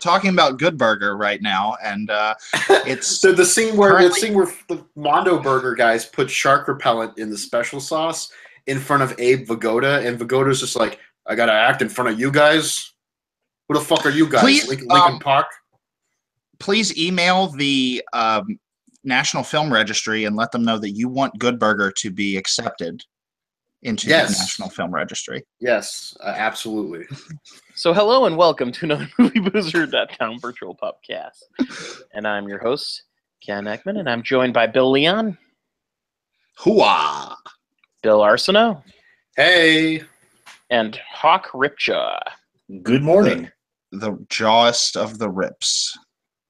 talking about Good Burger right now, and it's So the scene where the Mondo Burger guys put shark repellent in the special sauce in front of Abe Vigoda, and Vigoda's just like, I gotta act in front of you guys? Who the fuck are you guys? Please, Lincoln Park? Please email the National Film Registry and let them know that you want Good Burger to be accepted into the National Film Registry. Yes, absolutely. So hello and welcome to another MovieBoozer.com virtual Pubcast. And I'm your host, Ken Ekman, and I'm joined by Bill Leon. Hooah! Bill Arsenault. Hey! And Hawk Ripjaw. Good morning. The jawest of the rips.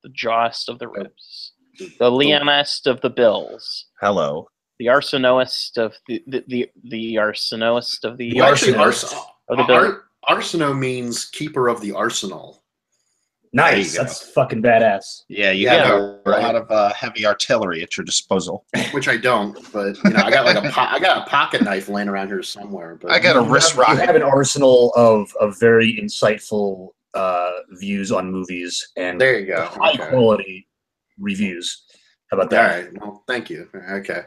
The jawest of the rips. The Leonest of the Bills. Hello. The Arsenault of the Arsenault of the Arsenault means keeper of the arsenal. Nice. That's fucking badass. Yeah, you got a lot of heavy artillery at your disposal. Which I don't, but I got like I got a pocket knife laying around here somewhere. But I got a wrist rocket. You have an arsenal of very insightful views on movies and there you go. High quality reviews. How about that? All right. Well, thank you. Okay.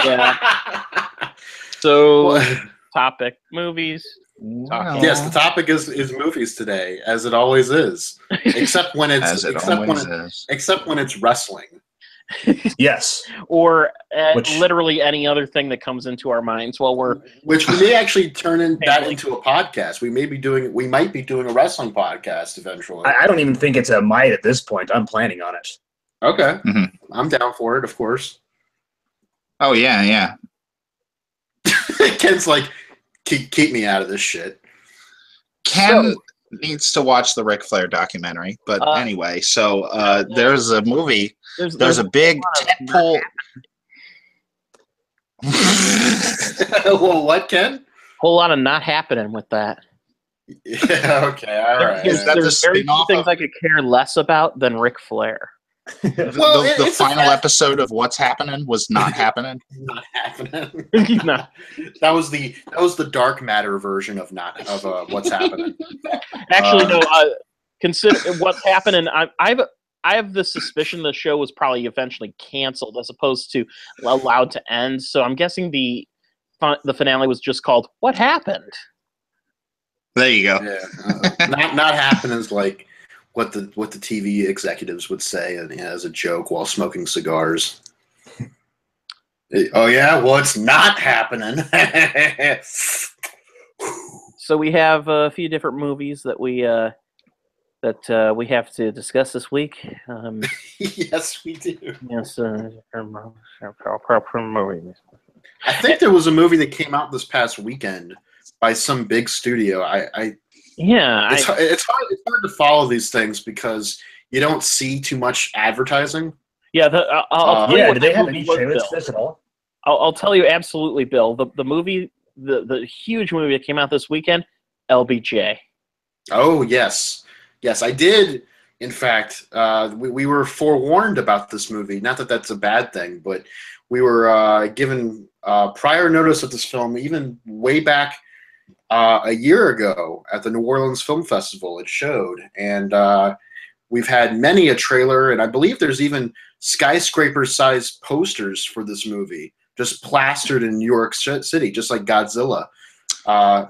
Yeah. So, topic movies. Wow. Yes, the topic is movies today, as it always is, except when it's except when it's wrestling. Yes, or literally any other thing that comes into our minds while we're. Which we may actually turn that into a podcast. We might be doing a wrestling podcast eventually. I don't even think it's a might at this point. I'm planning on it. Okay, I'm down for it, of course. Oh yeah. Ken's like, keep me out of this shit. Ken needs to watch the Ric Flair documentary, but anyway, so there's a movie. There's a big tentpole. Well, what, Ken? Whole lot of not happening with that. Yeah. Okay. All right. There's very few things I could care less about than Ric Flair. The final episode of What's Happening was not happening. Not happening. No. That was the dark matter version of What's Happening. Actually, no. Consider What's Happening. I have the suspicion the show was probably eventually canceled as opposed to allowed to end. So I'm guessing the finale was just called "What Happened." There you go. Yeah. Not happening is like what the TV executives would say as a joke while smoking cigars. Oh yeah, well it's not happening. So we have a few different movies that we have to discuss this week. Yes, we do. Yes, movies. I think there was a movie that came out this past weekend by some big studio. It's hard to follow these things because you don't see too much advertising. Yeah, do they have any trailers for this at all? I'll tell you absolutely, Bill. The movie, the huge movie that came out this weekend, LBJ. Oh yes, I did. In fact, we were forewarned about this movie. Not that that's a bad thing, but we were given prior notice of this film even way back. A year ago at the New Orleans Film Festival, it showed, and we've had many a trailer, and I believe there's even skyscraper-sized posters for this movie just plastered in New York City, just like Godzilla. I'll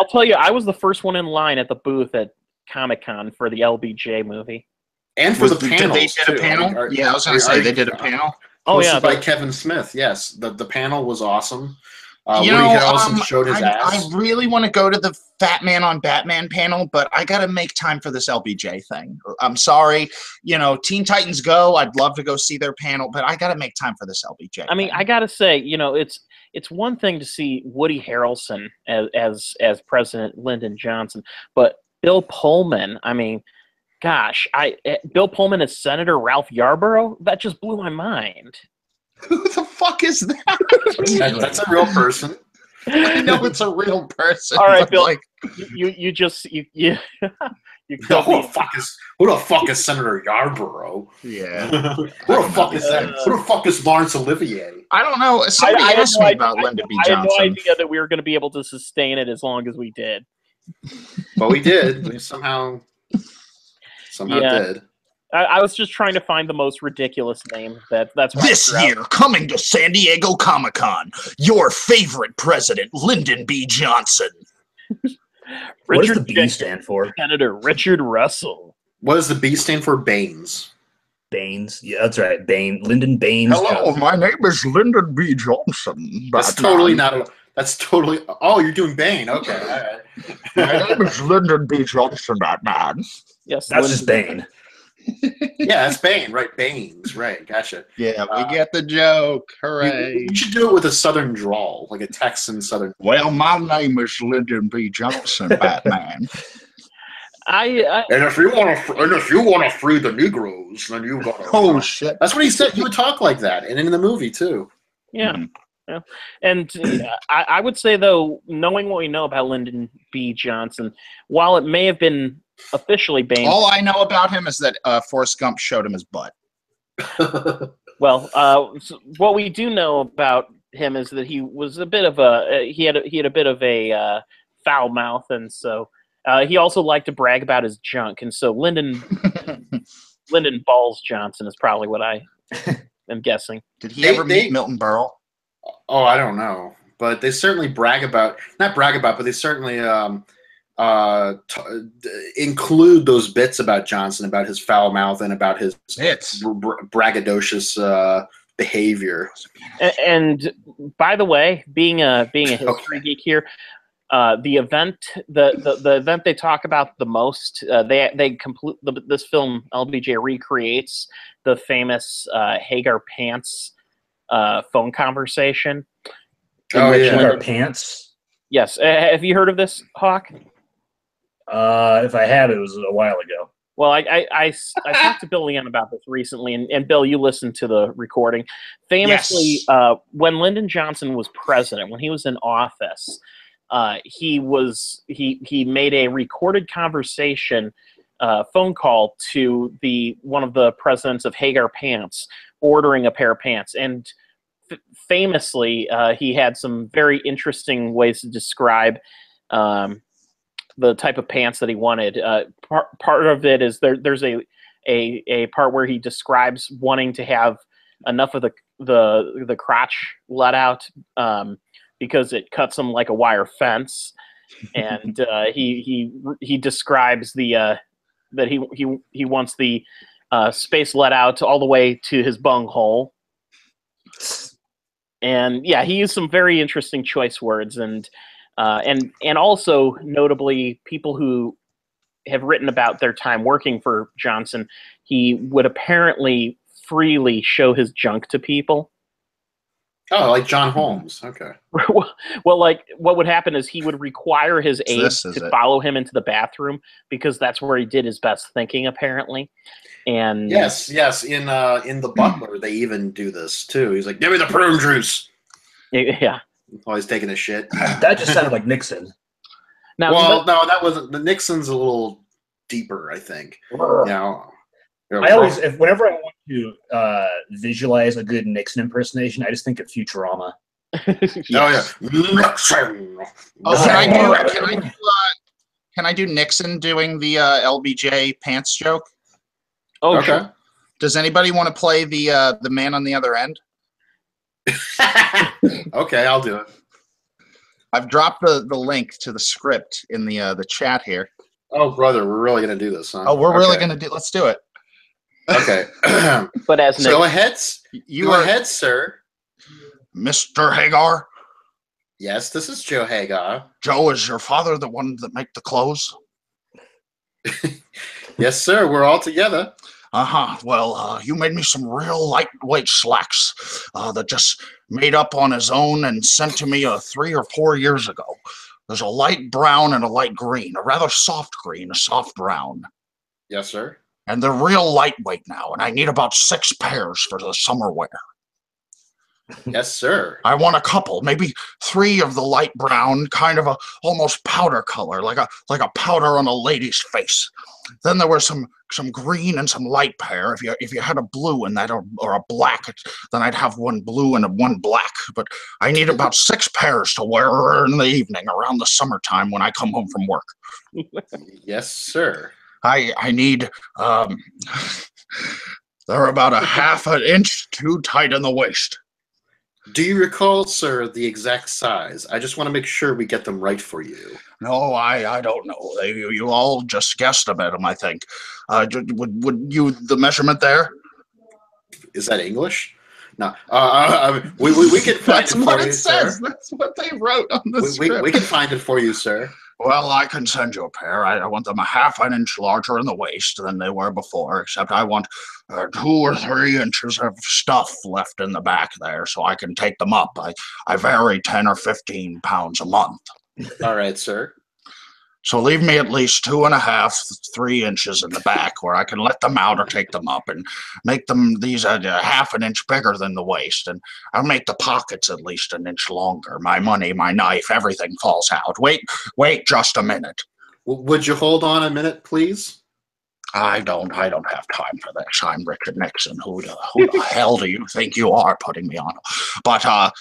tell you, I was the first one in line at the booth at Comic-Con for the LBJ movie, and for the panel. They did a panel. I was going to say they did a panel. Hosted by Kevin Smith. Yes, the panel was awesome. Woody Harrelson showed his ass. I really want to go to the Fat Man on Batman panel, but I got to make time for this LBJ thing. I'm sorry. Teen Titans Go, I'd love to go see their panel, but I got to make time for this LBJ I mean, thing. I got to say, it's one thing to see Woody Harrelson as President Lyndon Johnson, but Bill Pullman, I mean, gosh, Bill Pullman as Senator Ralph Yarborough, that just blew my mind. Who the fuck is that? That's a real person. I know it's a real person. All right, Bill. You You killed Who me. the fuck is Senator Yarborough? Yeah. Who the fuck is that? Who the fuck is Laurence Olivier? I don't know. Somebody I had asked no me idea- about Lyndon B. I had no Johnson. idea that we were going to be able to sustain it as long as we did. But we did. We somehow Yeah. did. I was just trying to find the most ridiculous name. That's why I This threw out. year, coming to San Diego Comic-Con, your favorite president, Lyndon B. Johnson. What does the Richard B Jenkins, stand for? Senator Richard Russell. What does the B stand for? Baines. Baines. Yeah, that's right. Lyndon Baines. Hello, Johnson. my name is Lyndon B. Johnson. That's totally not. That's totally. Oh, you're doing Bane. Okay, all right. My name is Lyndon B. Johnson, Batman. Yes, That's just Bane. Yeah, that's Bane, right? Baines, right? Gotcha. Yeah, we get the joke. Hooray. You should do it with a Southern drawl, like a Texan Southern. Well, my name is Lyndon B. Johnson, Batman. I And if you want to free the Negroes, then you got to. Oh, shit. That's what he said. He would talk like that, and in the movie too. yeah. Yeah. And I would say, though, knowing what we know about Lyndon B. Johnson, while it may have been officially Bane, All I know about him is that Forrest Gump showed him his butt. well, what we do know about him is that he was a bit of he had a bit of a foul mouth, and so he also liked to brag about his junk, and so Lyndon Balls Johnson is probably what I am guessing. Did he ever meet Milton Berle? Oh, I don't know, but they certainly not brag about, but they certainly include those bits about Johnson, about his foul mouth and about his braggadocious behavior. And by the way, being a history geek here, the event they talk about the most, this film LBJ recreates the famous Hagar Pants phone conversation. Hagar Pants. Yes, have you heard of this, Hawk? If I have, it was a while ago. Well, I talked to Bill Leon about this recently, and Bill, you listened to the recording. Famously, Yes. When Lyndon Johnson was president, when he was in office, he made a recorded conversation phone call to one of the presidents of Hagar Pants, ordering a pair of pants, and famously, he had some very interesting ways to describe the type of pants that he wanted. Part of it is there's a part where he describes wanting to have enough of the crotch let out because it cuts him like a wire fence, and he describes that he wants the space let out all the way to his bunghole. And yeah, he used some very interesting choice words, and also notably, people who have written about their time working for Johnson, he would apparently freely show his junk to people. Oh, like John Holmes. Okay. Well, like what would happen is he would require his aides to follow him into the bathroom because that's where he did his best thinking, apparently. And yes, in The Butler, they even do this too. He's like, "Give me the prune juice." Yeah. While he's taking a shit. That just sounded like Nixon. Now, no, that wasn't. The Nixon's a little deeper, I think. Whenever I want to visualize a good Nixon impersonation, I just think of Futurama. Yes. Oh yeah, Nixon. Oh, can I do Nixon doing the LBJ pants joke? Oh, okay. Sure. Does anybody want to play the man on the other end? Okay, I'll do it. I've dropped the link to the script in the chat here. Oh, brother, we're really gonna do this, huh? Oh, we're really gonna do. Let's do it. Okay. But as so go ahead, sir. Mr. Hagar. Yes, this is Joe Hagar. Joe, is your father the one that make the clothes? Yes, sir. We're all together. Well, you made me some real lightweight slacks that just made up on his own and sent to me 3 or 4 years ago. There's a light brown and a light green, a rather soft green, a soft brown. Yes, sir. And they're real lightweight now, and I need about 6 pairs for the summer wear. Yes, sir. I want a couple, maybe 3 of the light brown, kind of a almost powder color, like a powder on a lady's face. Then there were some green and some light pear. If you had a blue in that or a black, then I'd have 1 blue and 1 black. But I need about 6 pairs to wear in the evening around the summertime when I come home from work. Yes, sir. I need they're about a half an inch too tight in the waist. Do you recall, sir, the exact size? I just want to make sure we get them right for you. No, I don't know. You all just guessed about them, I think. Would you the measurement there? Is that English? No. We can find That's it what for it you, says. sir. That's what they wrote on the script. We can find it for you, sir. Well, I can send you a pair. I want them a half an inch larger in the waist than they were before, except I want 2 or 3 inches of stuff left in the back there so I can take them up. I vary 10 or 15 pounds a month. All right, sir. So leave me at least 2.5, 3 inches in the back where I can let them out or take them up and make them these a half an inch bigger than the waist. And I'll make the pockets at least an inch longer. My money, my knife, everything falls out. Wait just a minute. Would you hold on a minute, please? I don't have time for this. I'm Richard Nixon. Who the hell do you think you are putting me on? But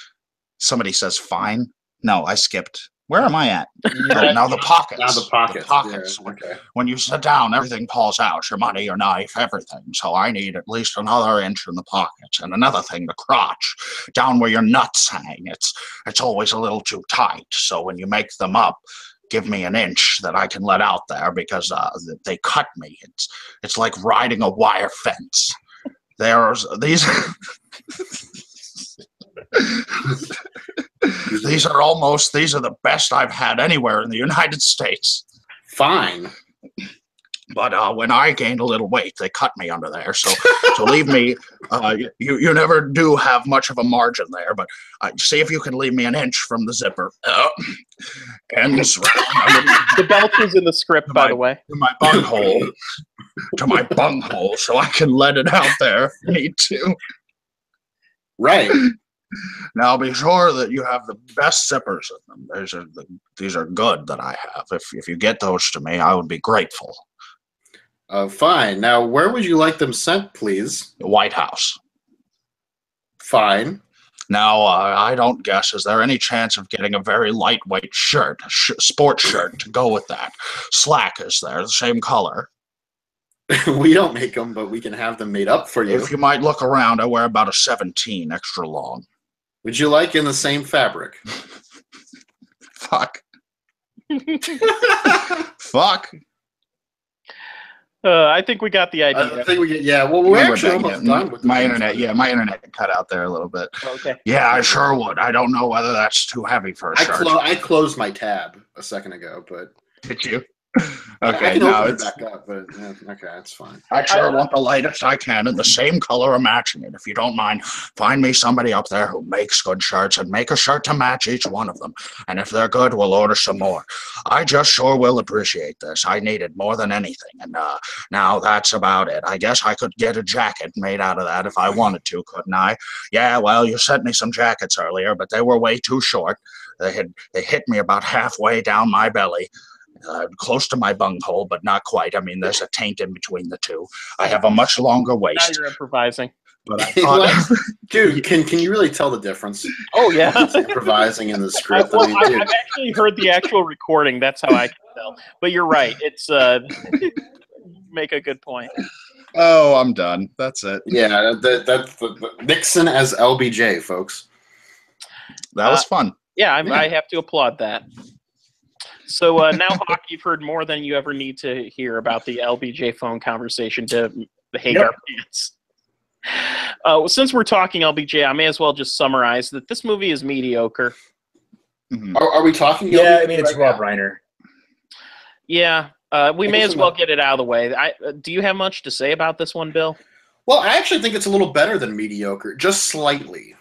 somebody says fine. No, I skipped. Where am I at? Oh, now the pockets. Now the pockets. The pockets. Yeah, okay. When you sit down, everything falls out. Your money, your knife, everything. So I need at least another inch in the pockets. And another thing, the crotch, down where your nuts hang. It's always a little too tight. So when you make them up, give me an inch that I can let out there because they cut me. It's like riding a wire fence. There's these. These are the best I've had anywhere in the United States. Fine. But when I gained a little weight, they cut me under there. So leave me. You never do have much of a margin there, but see if you can leave me an inch from the zipper. Ends the belt is in the script, by the way. To my bunghole. To my bunghole, so I can let it out there if I need to. Right. Now be sure that you have the best zippers in them. These are good that I have. If you get those to me, I would be grateful. Fine. Now, where would you like them sent, please? The White House. Fine. Now, I don't guess, is there any chance of getting a very lightweight shirt, sports shirt, to go with that? Slack is there, the same color. We don't make them, but we can have them made up for you. If you might look around, I wear about a 17, extra long. Would you like in the same fabric? Fuck. Fuck. I think we got the idea. I think well, we're actually almost done with my internet. Yeah, my internet cut out there a little bit. Okay. Yeah, I sure would. I don't know whether that's too heavy for a shirt. I closed my tab a second ago, but did you? Okay, I can open it back up, but yeah, okay, that's fine. I sure want the lightest I can in the same color or matching it. If you don't mind, find me somebody up there who makes good shirts and make a shirt to match each one of them. And if they're good, we'll order some more. I just sure will appreciate this. I need it more than anything. And now that's about it. I guess I could get a jacket made out of that if I wanted to, couldn't I? Yeah, well, you sent me some jackets earlier, but they were way too short. They hit me about halfway down my belly. Close to my bunghole, but not quite. I mean, there's a taint in between the two. I have a much longer waist. Now you're improvising. But I thought, dude, can you really tell the difference? Oh yeah, improvising in the script. I've actually heard the actual recording. That's how I can tell. But you're right. It's make a good point. Oh, I'm done. That's it. Yeah, that's Nixon as LBJ, folks. That was fun. Yeah, I have to applaud that. So now, Hawk, you've heard more than you ever need to hear about the LBJ phone conversation to hate our pants. Since we're talking LBJ, I may as well just summarize that this movie is mediocre. Mm-hmm. Are we talking? Yeah, I mean, it's Rob Reiner. Yeah, we may as well get it out of the way. Do you have much to say about this one, Bill? Well, I actually think it's a little better than mediocre, just slightly.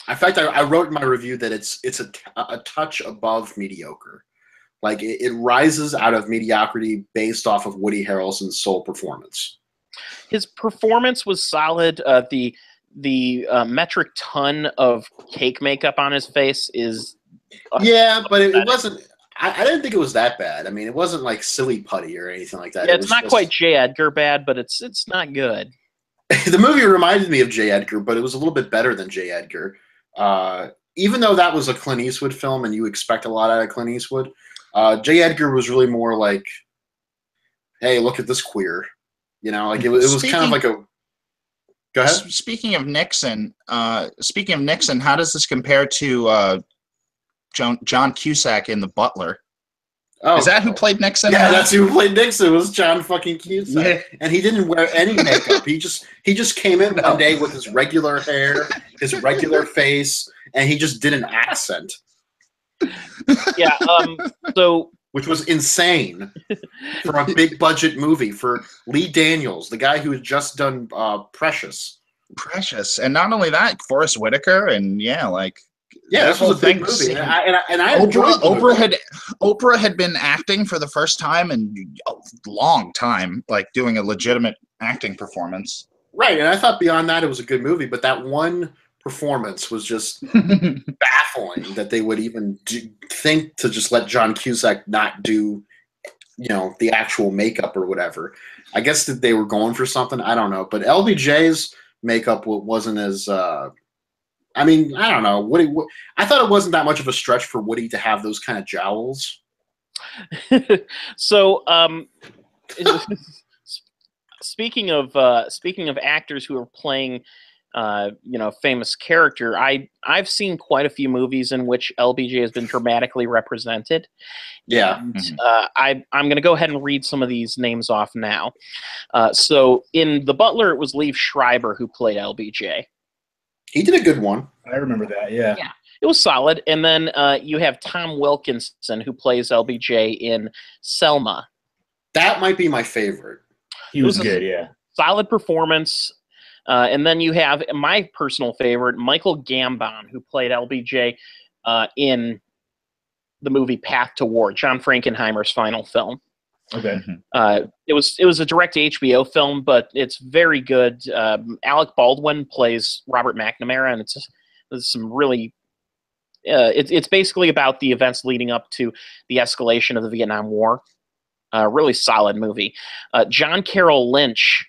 In fact, I wrote in my review that it's a touch above mediocre. Like, it rises out of mediocrity based off of Woody Harrelson's sole performance. His performance was solid. The metric ton of cake makeup on his face is Yeah, but it wasn't. I didn't think it was that bad. I mean, it wasn't like silly putty or anything like that. Yeah, It it's was not just- quite J. Edgar bad, but it's not good. The movie reminded me of J. Edgar, but it was a little bit better than J. Edgar. Even though that was a Clint Eastwood film, and you expect a lot out of Clint Eastwood, J. Edgar was really more like, "Hey, look at this queer," you know. Like it was kind of like a. Go ahead. Speaking of Nixon, how does this compare to John Cusack in The Butler? Oh, Is that who played Nixon? Yeah, that's who played Nixon. Was John fucking Cusack, Yeah. and he didn't wear any makeup. He just came in one day with his regular hair, his regular face, and he just did an accent, Yeah. So which was insane for a big budget movie for Lee Daniels, the guy who had just done Precious. Precious, and not only that, Forrest Whitaker, and Yeah, that this was whole a big thing movie, seemed- and I enjoyed the movie. Oprah had been acting for the first time in a long time, like doing a legitimate acting performance. Right, and I thought beyond that it was a good movie, but that one performance was just baffling that they would even think to just let John Cusack not do, the actual makeup or whatever. I guess that they were going for something. I don't know, but LBJ's makeup wasn't as. I mean, I don't know. I thought it wasn't that much of a stretch for Woody to have those kind of jowls. So, speaking of actors who are playing, famous character, I've seen quite a few movies in which LBJ has been dramatically represented. Yeah. And, I'm going to go ahead and read some of these names off now. So, in The Butler, it was Liev Schreiber who played LBJ. He did a good one. I remember that. Yeah. It was solid. And then you have Tom Wilkinson who plays LBJ in Selma. That might be my favorite. He was It was good. Yeah. Solid performance. And then you have my personal favorite, Michael Gambon, who played LBJ in the movie Path to War, John Frankenheimer's final film. Okay. It was a direct HBO film, but it's very good. Alec Baldwin plays Robert McNamara, and it's some really. It's basically about the events leading up to the escalation of the Vietnam War. Really solid movie. John Carroll Lynch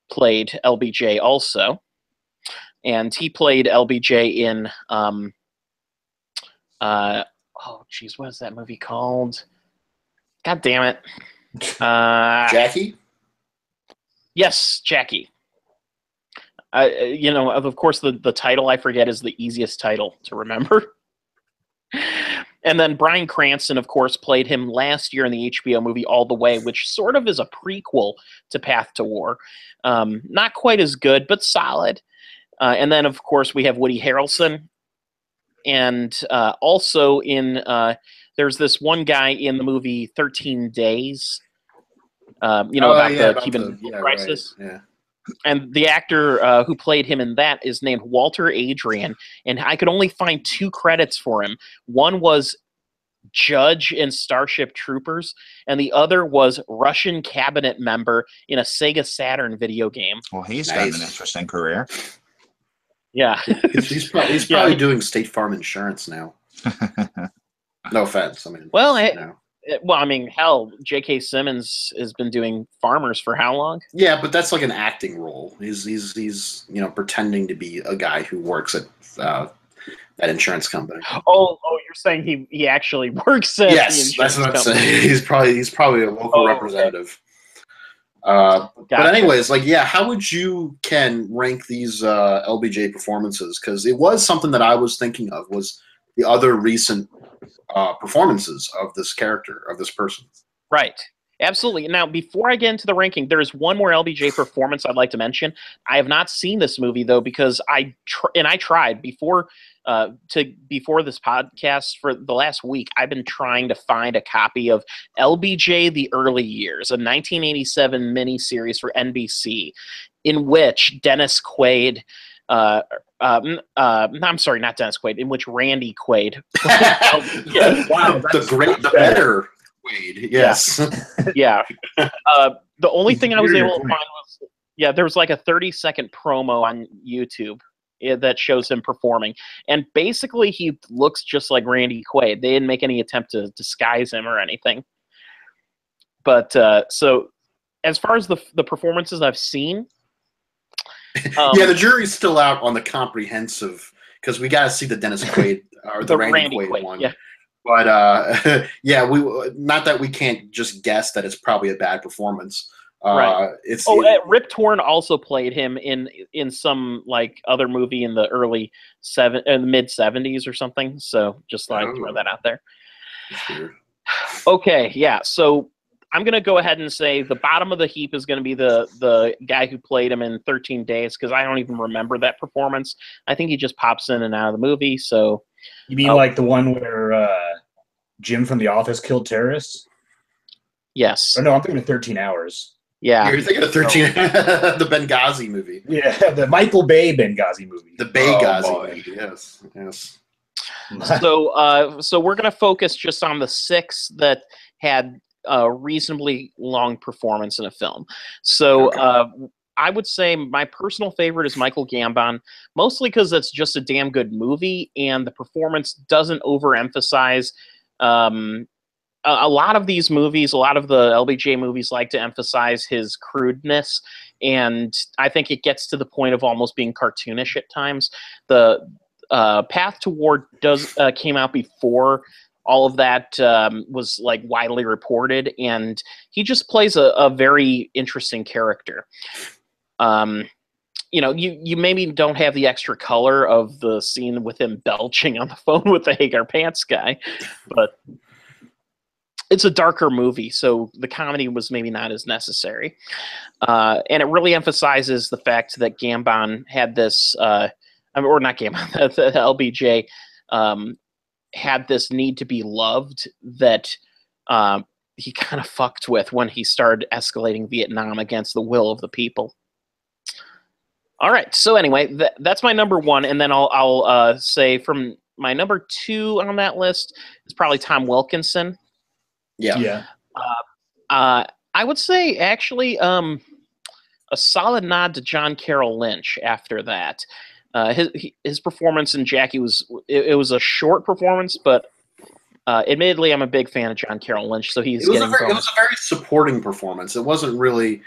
played LBJ also, and he played LBJ in what is that movie called? God damn it. Jackie? Yes, Jackie. Of course, the title I forget is the easiest title to remember. And then Bryan Cranston, of course, played him last year in the HBO movie All the Way, which sort of is a prequel to Path to War. Not quite as good, but solid. And then, of course, we have Woody Harrelson. And also there's this one guy in the movie 13 Days, about the Cuban crisis. Right. Yeah. And the actor who played him in that is named Walter Adrian, and I could only find 2 credits for him. One was Judge in Starship Troopers, and the other was Russian cabinet member in a Sega Saturn video game. Well, he's got an interesting career. Yeah. He's probably doing State Farm insurance now. No offense. I mean, well, hell, J.K. Simmons has been doing Farmers for how long? Yeah, but that's like an acting role. He's pretending to be a guy who works at that insurance company. Oh, you're saying he actually works at the insurance that's what I'm company. saying. He's probably a local representative. Gotcha. But anyways, how would you, Ken, rank these LBJ performances? Because it was something that I was thinking of, was the other recent performances of this character, of this person. Right. Absolutely. Now, before I get into the ranking, there's one more LBJ performance I'd like to mention. I have not seen this movie, though, because I tried before this podcast for the last week. I've been trying to find a copy of LBJ: The Early Years, a 1987 miniseries for NBC, in which Dennis Quaid. I'm sorry, not Dennis Quaid. In which Randy Quaid. Wow, the better Quaid. Yes. Yeah. The only thing I was able to find was Yeah, there's like a 30-second promo on YouTube that shows him performing. And basically, he looks just like Randy Quaid. They didn't make any attempt to disguise him or anything. But so as far as the performances I've seen... yeah, the jury's still out on the comprehensive, because we got to see the Dennis Quaid, or the Randy Quaid one. Yeah. But yeah, not that we can't just guess that it's probably a bad performance. Right. Rip Torn also played him in some like other movie in the mid 70s or something. So just throw that out there. Okay, yeah. So I'm gonna go ahead and say the bottom of the heap is gonna be the guy who played him in 13 Days, because I don't even remember that performance. I think he just pops in and out of the movie. So you mean like the one where Jim from The Office killed terrorists? Yes. Or no, I'm thinking of 13 Hours. Yeah, you're thinking of 13, the Benghazi movie. Yeah, the Michael Bay Benghazi movie. The Benghazi movie. Yes. So we're gonna focus just on the 6 that had a reasonably long performance in a film. So I would say my personal favorite is Michael Gambon, mostly because it's just a damn good movie and the performance doesn't overemphasize. A lot of these movies, a lot of the LBJ movies like to emphasize his crudeness, and I think it gets to the point of almost being cartoonish at times. The Path to War came out before all of that was like widely reported, and he just plays a very interesting character. You maybe don't have the extra color of the scene with him belching on the phone with the Hagar Pants guy, but it's a darker movie, so the comedy was maybe not as necessary. And it really emphasizes the fact that Gambon had this, or not Gambon, the LBJ had this need to be loved that he kind of fucked with when he started escalating Vietnam against the will of the people. All right, so anyway, that's my number 1, and then I'll say from my number 2 on that list is probably Tom Wilkinson. Yeah. I would say actually a solid nod to John Carroll Lynch after that. His performance in Jackie was a short performance, but admittedly, I'm a big fan of John Carroll Lynch, so it was a very supporting performance. It wasn't really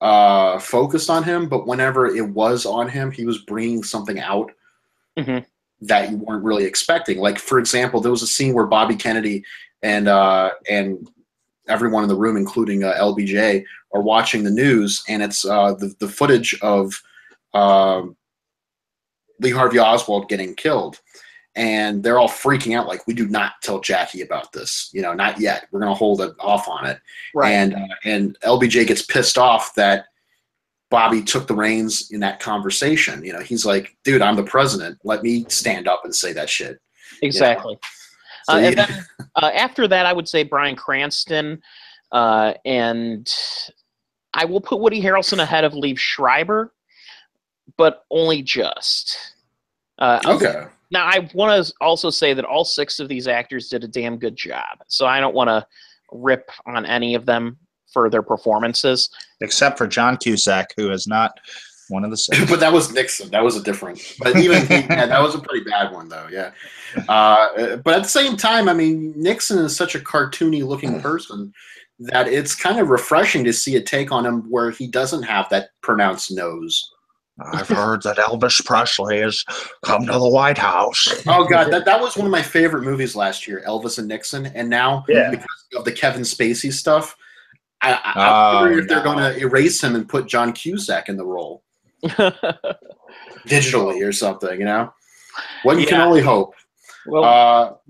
focused on him, but whenever it was on him, he was bringing something out that you weren't really expecting. Like, for example, there was a scene where Bobby Kennedy and everyone in the room, including LBJ, are watching the news, and it's the footage of Lee Harvey Oswald getting killed, and they're all freaking out, like, we do not tell Jackie about this, not yet. We're going to hold it off on it. Right. And LBJ gets pissed off that Bobby took the reins in that conversation. He's like, dude, I'm the president. Let me stand up and say that shit. Exactly. So, and then after that, I would say Bryan Cranston, and I will put Woody Harrelson ahead of Liev Schreiber, but only just. Okay. Now, I want to also say that all 6 of these actors did a damn good job, so I don't want to rip on any of them for their performances. Except for John Cusack, who is not one of the 6. But that was Nixon. That was a different. But even that was a pretty bad one, though. Yeah. But at the same time, I mean, Nixon is such a cartoony-looking person that it's kind of refreshing to see a take on him where he doesn't have that pronounced nose. I've heard that Elvis Presley has come to the White House. Oh God, that was one of my favorite movies last year, Elvis and Nixon. And now, because of the Kevin Spacey stuff, I wonder if they're going to erase him and put John Cusack in the role. Digitally or something, One can only hope. Well,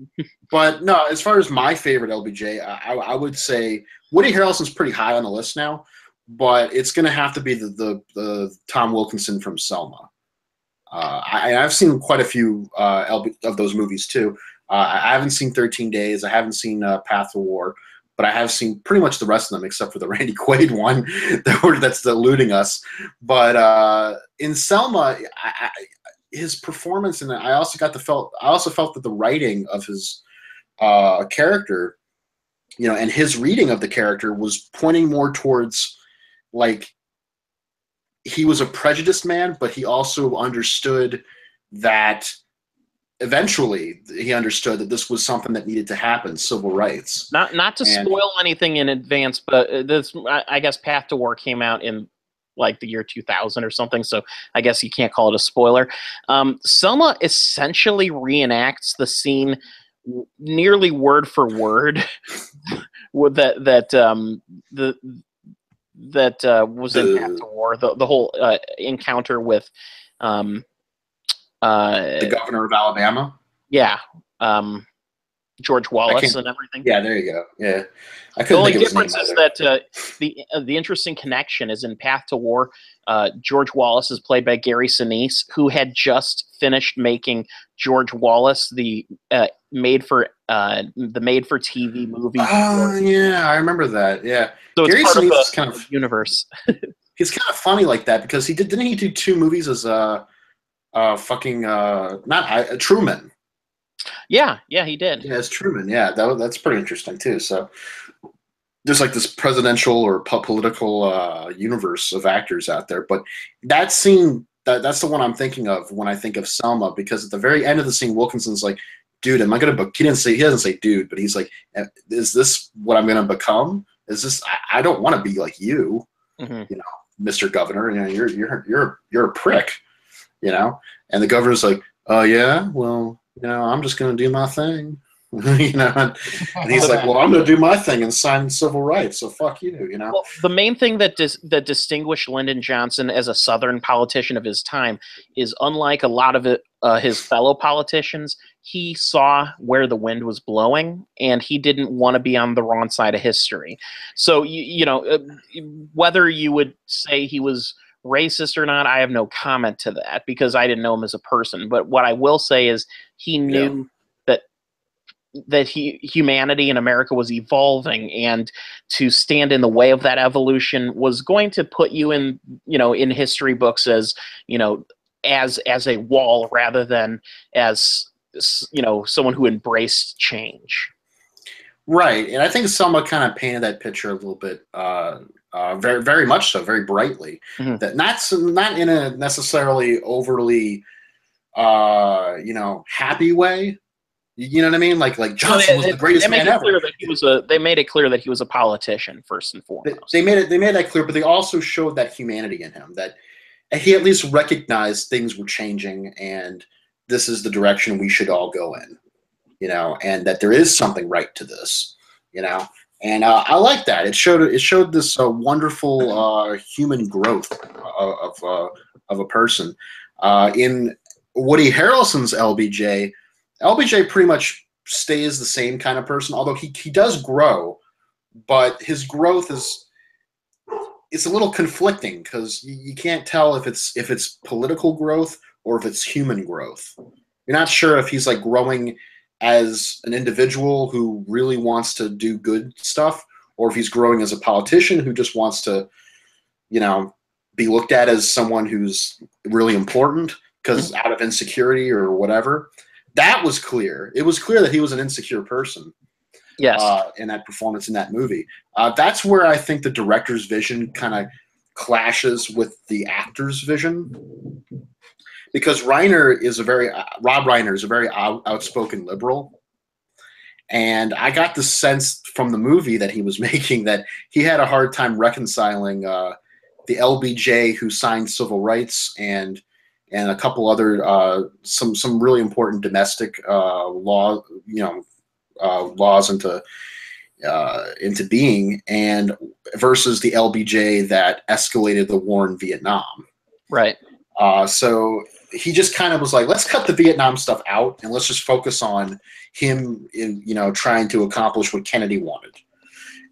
but no, as far as my favorite LBJ, I would say Woody Harrelson's pretty high on the list now, but it's going to have to be the Tom Wilkinson from Selma. I've seen quite a few of those movies too. I haven't seen 13 Days. I haven't seen Path to War. But I have seen pretty much the rest of them, except for the Randy Quaid one that's eluding us. But in Selma, his performance, and I also felt that the writing of his character, and his reading of the character was pointing more towards like he was a prejudiced man, but he also understood that eventually he understood that this was something that needed to happen, civil rights. Not to spoil anything in advance, but this, I guess, Path to War came out in like the year 2000 or something, so I guess you can't call it a spoiler. Selma essentially reenacts the scene nearly word for word that was in Path to War. The whole encounter with The governor of Alabama. Yeah, George Wallace and everything. Yeah, there you go. Yeah, I The couldn't only think of his name difference is either. that the interesting connection is in Path to War. George Wallace is played by Gary Sinise, who had just finished making George Wallace, the made for TV movie. Oh yeah, I remember that. Yeah, So Gary it's part Sinise of is kind the of universe. he's kind of funny like that because didn't he do 2 movies as Truman? Yeah, he did. Yeah, as Truman. Yeah, that's pretty interesting too. So there's like this presidential or political universe of actors out there. But that scene, that's the one I'm thinking of when I think of Selma, because at the very end of the scene, Wilkinson's like, "Dude, am I gonna?" He doesn't say "dude," but he's like, "Is this what I'm gonna become? Is this? I don't want to be like you, Mm-hmm. Mr. Governor. You're a prick, And the governor's like, "Oh yeah, well, I'm just gonna do my thing." And he's like, "Well, I'm going to do my thing and sign civil rights, so fuck you." Well, the main thing that distinguished Lyndon Johnson as a Southern politician of his time is, unlike a lot of his fellow politicians, he saw where the wind was blowing, and he didn't want to be on the wrong side of history. So, whether you would say he was racist or not, I have no comment to that because I didn't know him as a person. But what I will say is he knew that humanity in America was evolving, and to stand in the way of that evolution was going to put you in history books as a wall rather than as someone who embraced change. Right, and I think Selma kind of painted that picture a little bit, very, very much so, very brightly. Mm-hmm. That not in a necessarily overly, happy way. You know what I mean? Like Johnson was the greatest man ever. They made it clear that he was a politician first and foremost. They made that clear, but they also showed that humanity in him, that he at least recognized things were changing and this is the direction we should all go in, and that there is something right to this, And I like that. It showed this wonderful human growth of a person. In Woody Harrelson's LBJ pretty much stays the same kind of person, although he does grow, but his growth it's a little conflicting because you can't tell if it's political growth or if it's human growth. You're not sure if he's like growing as an individual who really wants to do good stuff, or if he's growing as a politician who just wants to, be looked at as someone who's really important because out of insecurity or whatever. That was clear. It was clear that he was an insecure person. Yes. In that performance in that movie. That's where I think the director's vision kind of clashes with the actor's vision, because Rob Reiner is a very outspoken liberal, and I got the sense from the movie that he was making that he had a hard time reconciling the LBJ who signed civil rights and a couple other some really important domestic laws into being, and versus the LBJ that escalated the war in Vietnam. Right. So he just kind of was like, let's cut the Vietnam stuff out and let's just focus on him trying to accomplish what Kennedy wanted.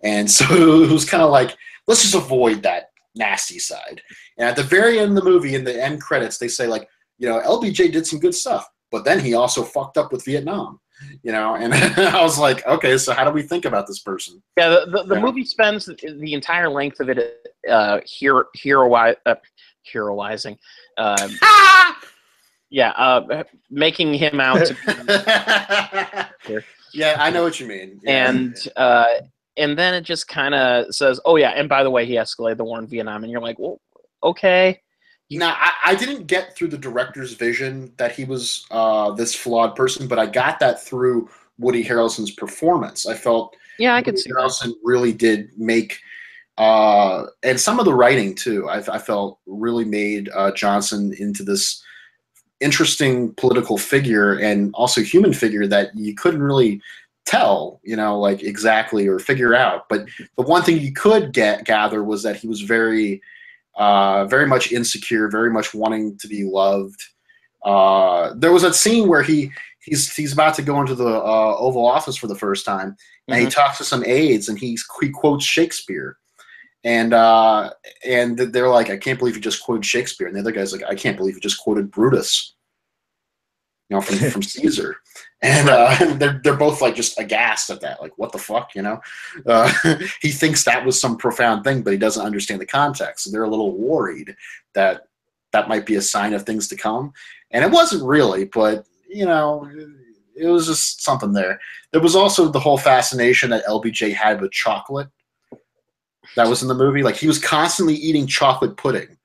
And so it was kind of like, let's just avoid that nasty side. And at the very end of the movie, in the end credits, they say like, LBJ did some good stuff, but then he also fucked up with Vietnam, and I was like, okay, so how do we think about this person? Yeah, the movie spends the entire length of it heroizing. Making him out to be Yeah, I know what you mean. Yeah. And then it just kind of says, oh yeah, and by the way, he escalated the war in Vietnam, and you're like, well, okay. Now, I didn't get through the director's vision that he was this flawed person, but I got that through Woody Harrelson's performance. I felt Yeah, I could Woody see that. Harrelson really did make, and some of the writing too, I felt really made Johnson into this interesting political figure and also human figure that you couldn't really tell, like exactly or figure out. But the one thing you could gather was that he was very very much insecure, very much wanting to be loved. There was that scene where he's about to go into the Oval Office for the first time, and he talks to some aides, and he quotes Shakespeare, and they're like, "I can't believe you just quoted Shakespeare," and the other guy's like, "I can't believe you just quoted Brutus." From Caesar, and they're both like just aghast at that, like what the fuck, He thinks that was some profound thing, but he doesn't understand the context. So they're a little worried that might be a sign of things to come, and it wasn't really, but it was just something there. There was also the whole fascination that LBJ had with chocolate. That was in the movie. Like he was constantly eating chocolate pudding.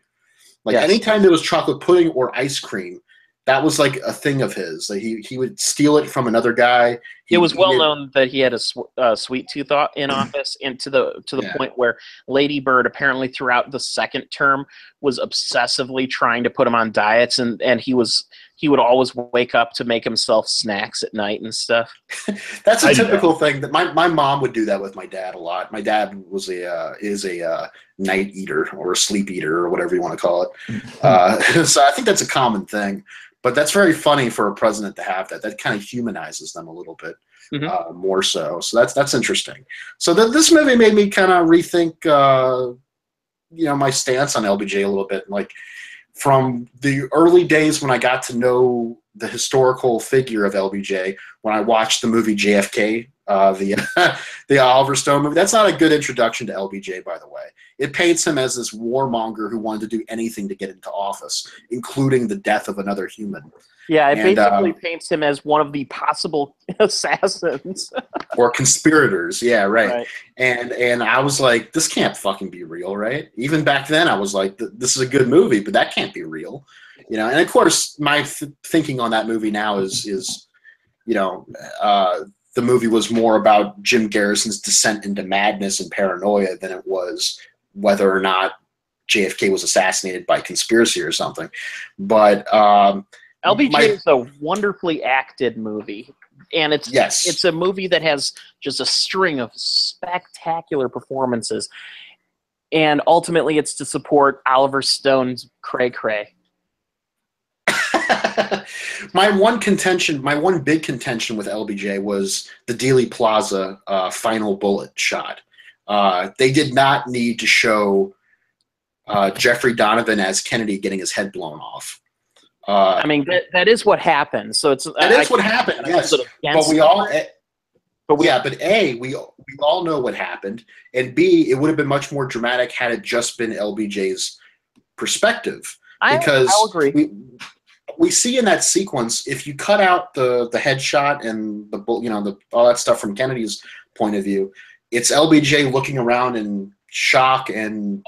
Like anytime there was chocolate pudding or ice cream, that was like a thing of his. Like he would steal it from another guy. It was well known that he had a sweet tooth in office, and to the point where Lady Bird apparently throughout the second term was obsessively trying to put him on diets, and he would always wake up to make himself snacks at night and stuff. That's a typical thing that my mom would do that with my dad a lot. My dad is a night eater or a sleep eater or whatever you want to call it. So I think that's a common thing. But that's very funny for a president to have that. That kind of humanizes them a little bit more so. So that's interesting. So this movie made me kind of rethink, my stance on LBJ a little bit. Like from the early days when I got to know the historical figure of LBJ, when I watched the movie JFK, the Oliver Stone movie. That's not a good introduction to LBJ, by the way. It paints him as this warmonger who wanted to do anything to get into office, including the death of another human. Yeah, it basically paints him as one of the possible assassins. Or conspirators, yeah, right. And I was like, this can't fucking be real, right? Even back then, I was like, this is a good movie, but that can't be real. And of course, my thinking on that movie now is the movie was more about Jim Garrison's descent into madness and paranoia than it was whether or not JFK was assassinated by conspiracy or something. But LBJ is a wonderfully acted movie, and it's a movie that has just a string of spectacular performances, and ultimately it's to support Oliver Stone's cray-cray. My one big contention with LBJ was the Dealey Plaza final bullet shot. They did not need to show Jeffrey Donovan as Kennedy getting his head blown off. I mean, that is what happened. So that is what happened. Yes, but we all. But A, we all know what happened, and B, it would have been much more dramatic had it just been LBJ's perspective. Because I'll agree. We see in that sequence, if you cut out the headshot and all that stuff from Kennedy's point of view, it's LBJ looking around in shock and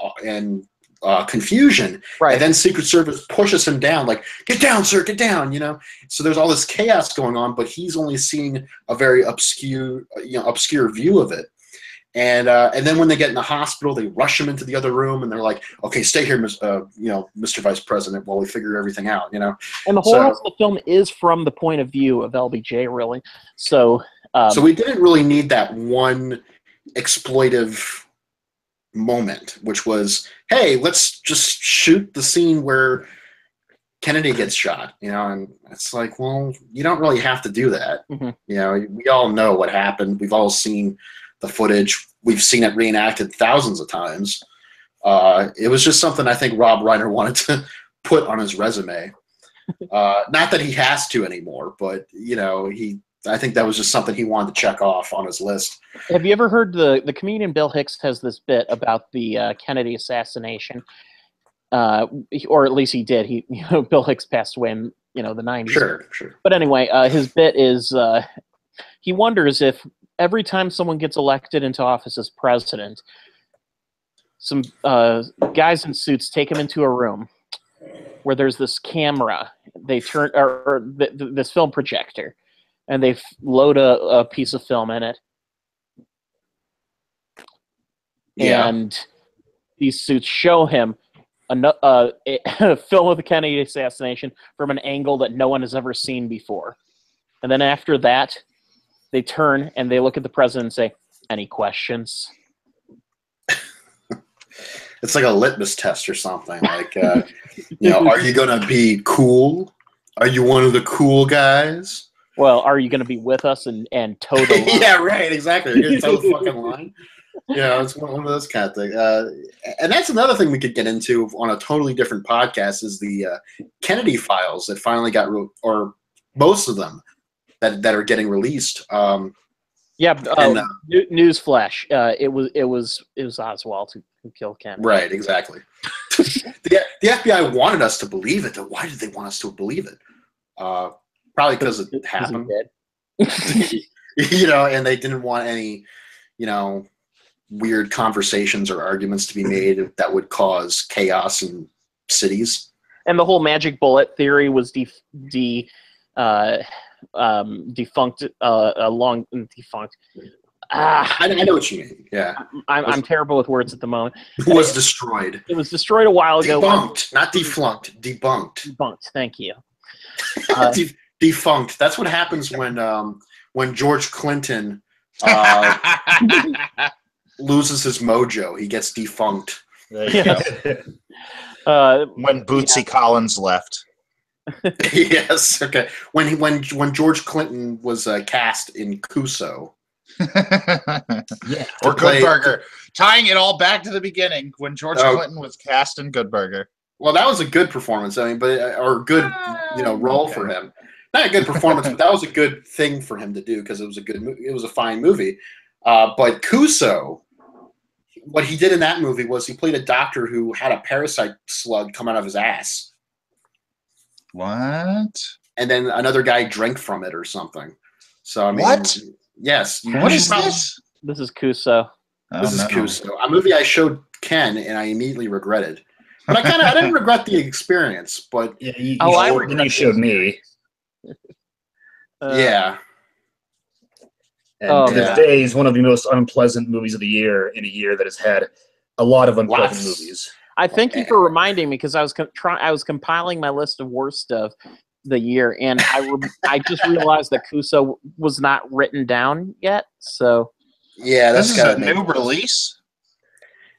confusion, right? And then Secret Service pushes him down, like, "Get down, sir, get down!" So there's all this chaos going on, but he's only seeing a very obscure view of it. And then when they get in the hospital, they rush him into the other room, and they're like, "Okay, stay here, Mr. Vice President, while we figure everything out." And the whole rest of the film is from the point of view of LBJ, really. So we didn't really need that one exploitive moment, which was, "Hey, let's just shoot the scene where Kennedy gets shot." And it's like, well, you don't really have to do that. Mm-hmm. We all know what happened. We've all seen the footage. We've seen it reenacted thousands of times. It was just something I think Rob Reiner wanted to put on his resume. Not that he has to anymore, but I think that was just something he wanted to check off on his list. Have you ever heard the comedian Bill Hicks has this bit about the Kennedy assassination? Or at least he did. Bill Hicks passed away in the 90s. Sure. But anyway, his bit is he wonders if every time someone gets elected into office as president, some guys in suits take him into a room, where there's this camera. They turn this film projector, and they load a piece of film in it. Yeah. And these suits show him a film of the Kennedy assassination from an angle that no one has ever seen before. And then after that, they turn and they look at the president and say, "Any questions?" It's like a litmus test or something. Like, are you going to be cool? Are you one of the cool guys? Well, are you going to be with us and toe the line? Yeah, right, exactly. You're going to toe the fucking line. Yeah, it's one of those kind of things. And that's another thing we could get into on a totally different podcast is the Kennedy files that finally got, or most of them that are getting released. Newsflash. It was Oswald who killed Kennedy. Right, exactly. The FBI wanted us to believe it. Why did they want us to believe it? Probably because it happened. And they didn't want any, weird conversations or arguments to be made that would cause chaos in cities. And the whole magic bullet theory was defunct. I know what you mean. Yeah, I'm terrible with words at the moment. It was destroyed. It was destroyed a while ago. Debunked, not deflunked. Debunked. Debunked. Thank you. Defunct. That's what happens when George Clinton loses his mojo. He gets defunct. When Bootsy Collins left. Yes. Okay. When George Clinton was cast in Kuso. Yeah. Or Good Burger. Tying it all back to the beginning when George Clinton was cast in Good Burger. Well, that was a good performance. I mean, or good, role for him. Not a good performance, but that was a good thing for him to do because it was a fine movie. But Kuso, what he did in that movie was he played a doctor who had a parasite slug come out of his ass. What? And then another guy drank from it or something. So I mean, what? Yes. What is this? This is Kuso. This is Kuso, a movie I showed Ken, and I immediately regretted. But I didn't regret the experience. But yeah, you showed me. Yeah. And this day is one of the most unpleasant movies of the year in a year that has had a lot of unpleasant movies. I thank you for reminding me because I was compiling my list of worst of the year, and I just realized that Kuso was not written down yet. So yeah, this is a new release.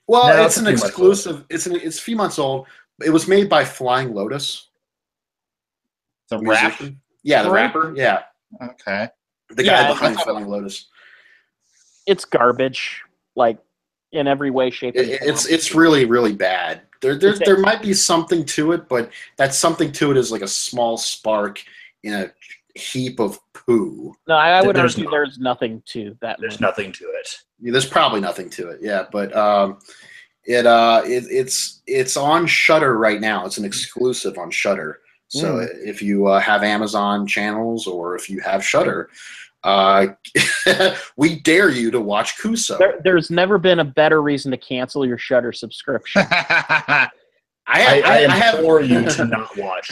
Well, no, it's an exclusive. It's a few months old. It was made by Flying Lotus. The rapper? Yeah, the rapper. Yeah. Okay. The guy behind Flying Lotus. It's garbage, like in every way, shape, and form. It's really, really bad. There might be something to it, but that something to it is like a small spark in a heap of poo. No, I would argue there's nothing to that. There's nothing to it. Yeah, there's probably nothing to it. Yeah, but it's on Shudder right now. It's an exclusive on Shudder. So if you have Amazon channels or if you have Shudder, we dare you to watch Kuso. There's never been a better reason to cancel your Shudder subscription. I implore you to not watch.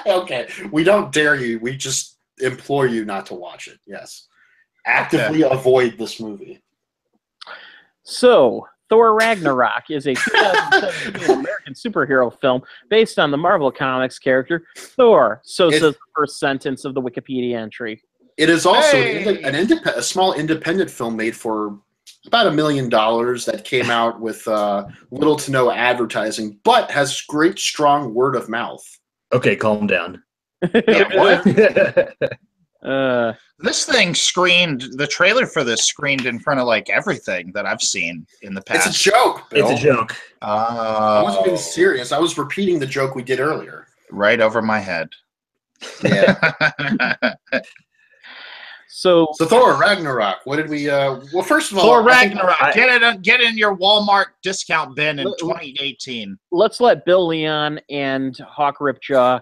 Okay, we don't dare you. We just implore you not to watch it. Yes, actively avoid this movie. So, Thor Ragnarok is a 2017 American superhero film based on the Marvel Comics character Thor. So says the first sentence of the Wikipedia entry. It is also a small independent film made for about $1 million that came out with little to no advertising, but has great, strong word of mouth. Okay, calm down. What? This thing the trailer for this screened in front of like everything that I've seen in the past. It's a joke, Bill. It's a joke. I wasn't being serious. I was repeating the joke we did earlier. Right over my head. Yeah. So Thor Ragnarok. What did we? Well, first of all, Thor Ragnarok. Get in your Walmart discount bin in 2018. Let's let Bill Leon and Hawk Ripjaw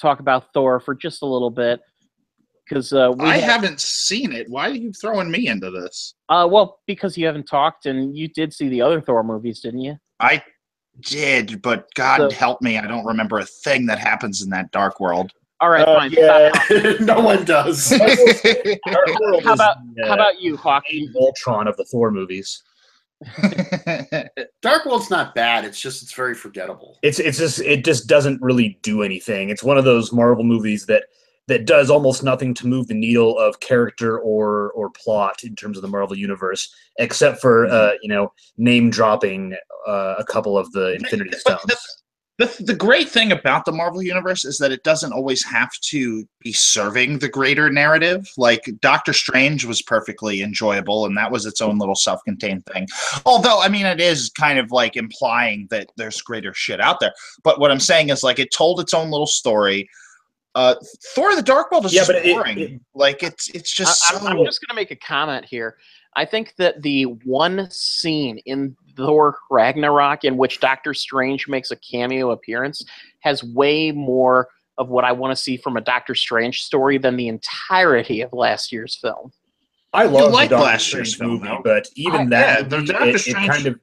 talk about Thor for just a little bit, because I haven't seen it. Why are you throwing me into this? Well, because you haven't talked, and you did see the other Thor movies, didn't you? I did, but God So- help me, I don't remember a thing that happens in that Dark World. All right, fine. Yeah. No one does. Dark World How is about the, how about you, Hawk? Age of Ultron of the Thor movies. Dark World's not bad. It's very forgettable. It just doesn't really do anything. It's one of those Marvel movies that does almost nothing to move the needle of character or plot in terms of the Marvel universe, except for name dropping a couple of the Infinity But Stones. the great thing about the Marvel Universe is that it doesn't always have to be serving the greater narrative. Like, Doctor Strange was perfectly enjoyable, and that was its own little self-contained thing. Although, I mean, it is kind of like implying that there's greater shit out there. But what I'm saying is, like, it told its own little story. Thor: The Dark World is just boring. It's just I'm just going to make a comment here. I think that the one scene in Thor Ragnarok in which Doctor Strange makes a cameo appearance has way more of what I want to see from a Doctor Strange story than the entirety of last year's film. I love like the Doctor last year's Strange film, movie, though. but even Yeah, that the movie, Doctor it Strange- kind of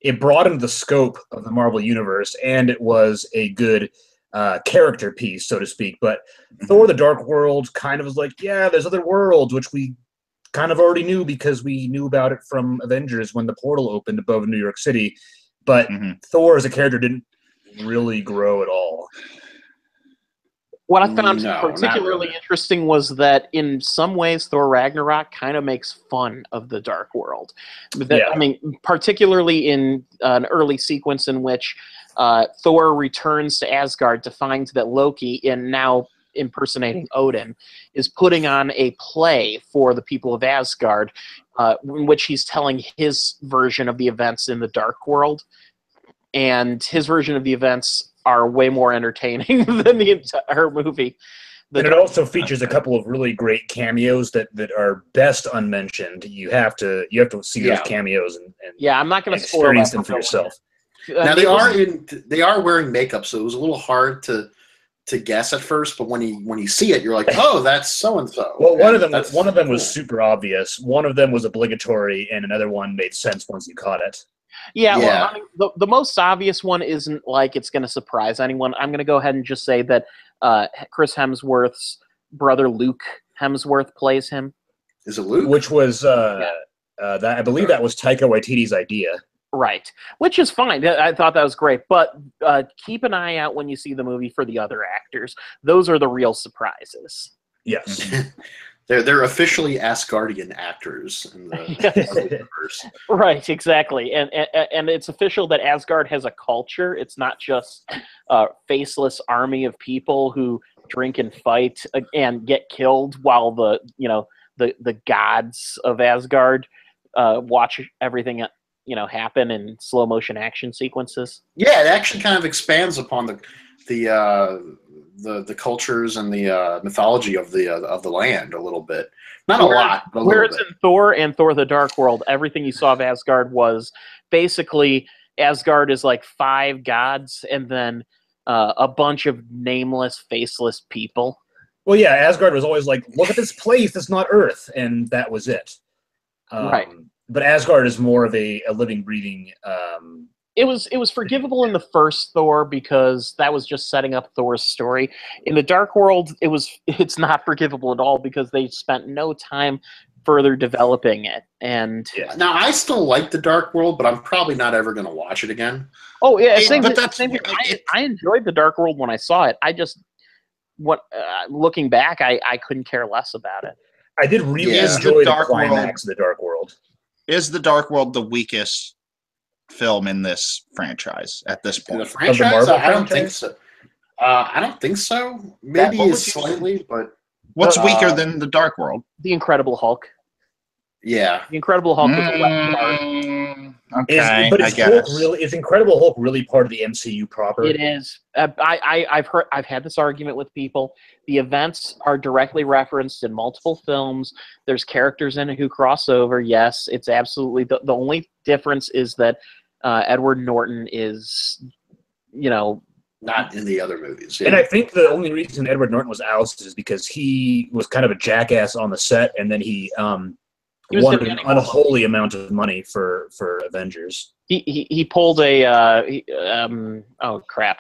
it broadened the scope of the Marvel universe, and it was a good character piece, so to speak. But Thor: The Dark World kind of was like, yeah, there's other worlds, which we kind of already knew because we knew about it from Avengers when the portal opened above New York City. But Thor as a character didn't really grow at all. What I found No, not particularly really. interesting was that in some ways Thor Ragnarok kind of makes fun of the Dark World. Yeah. I mean, particularly in an early sequence in which Thor returns to Asgard to find that Loki, in now impersonating Odin, is putting on a play for the people of Asgard, in which he's telling his version of the events in the Dark World. And his version of the events are way more entertaining than the entire movie. And it also features a couple of really great cameos that are best unmentioned. You have to see those cameos and Yeah, I'm not going to spoil experience that them for yourself. Now they are wearing makeup, so it was a little hard to guess at first. But when you see it, you're like, oh, that's so and so. Well, one of them was super obvious. One of them was obligatory, and another one made sense once you caught it. Yeah, Yeah. well, I mean, the most obvious one isn't like it's going to surprise anyone. I'm going to go ahead and just say that Chris Hemsworth's brother Luke Hemsworth plays him. Is it Luke? Which was that I believe that was Taika Waititi's idea. Right, which is fine. I thought that was great. But keep an eye out when you see the movie for the other actors. Those are the real surprises. Yes. They're officially Asgardian actors in the universe. Right, exactly. And it's official that Asgard has a culture. It's not just a faceless army of people who drink and fight and get killed while the gods of Asgard watch everything happen in slow motion action sequences. Yeah, it actually kind of expands upon the cultures and the mythology of the land a little bit. Not a lot, but a little Whereas bit. in Thor and Thor: The Dark World, everything you saw of Asgard was basically Asgard is like 5 gods and then a bunch of nameless, faceless people. Well, yeah, Asgard was always like, look at this place, it's not Earth, and that was it. Right. But Asgard is more of a living, breathing. It was forgivable in the first Thor because that was just setting up Thor's story. In the Dark World, it's not forgivable at all because they spent no time further developing it. And Now I still like the Dark World, but I'm probably not ever going to watch it again. oh yeah, Hey, same, but that's- same here. I enjoyed the Dark World when I saw it. I just looking back, I couldn't care less about it. I did really Yeah. enjoy the Dark World- climax of the Dark World. Is the Dark World the weakest film in this franchise at this In the point? franchise, Marvel I don't think franchise? so. I don't think so. Maybe what would it's you say? slightly, but What's weaker Uh, than the Dark World? The Incredible Hulk. yeah. The Incredible Hulk was a left part. Okay, But I is guess. Hulk really? Is Incredible Hulk really part of the MCU proper? It is. I've had this argument with people. The events are directly referenced in multiple films. There's characters in it who cross over. Yes, it's absolutely the only difference is that Edward Norton is, Not in the other movies. Yeah. And I think the only reason Edward Norton was ousted is because he was kind of a jackass on the set, and then he He was wanted an demanding more money. unholy amount of money for Avengers. He pulled a oh crap,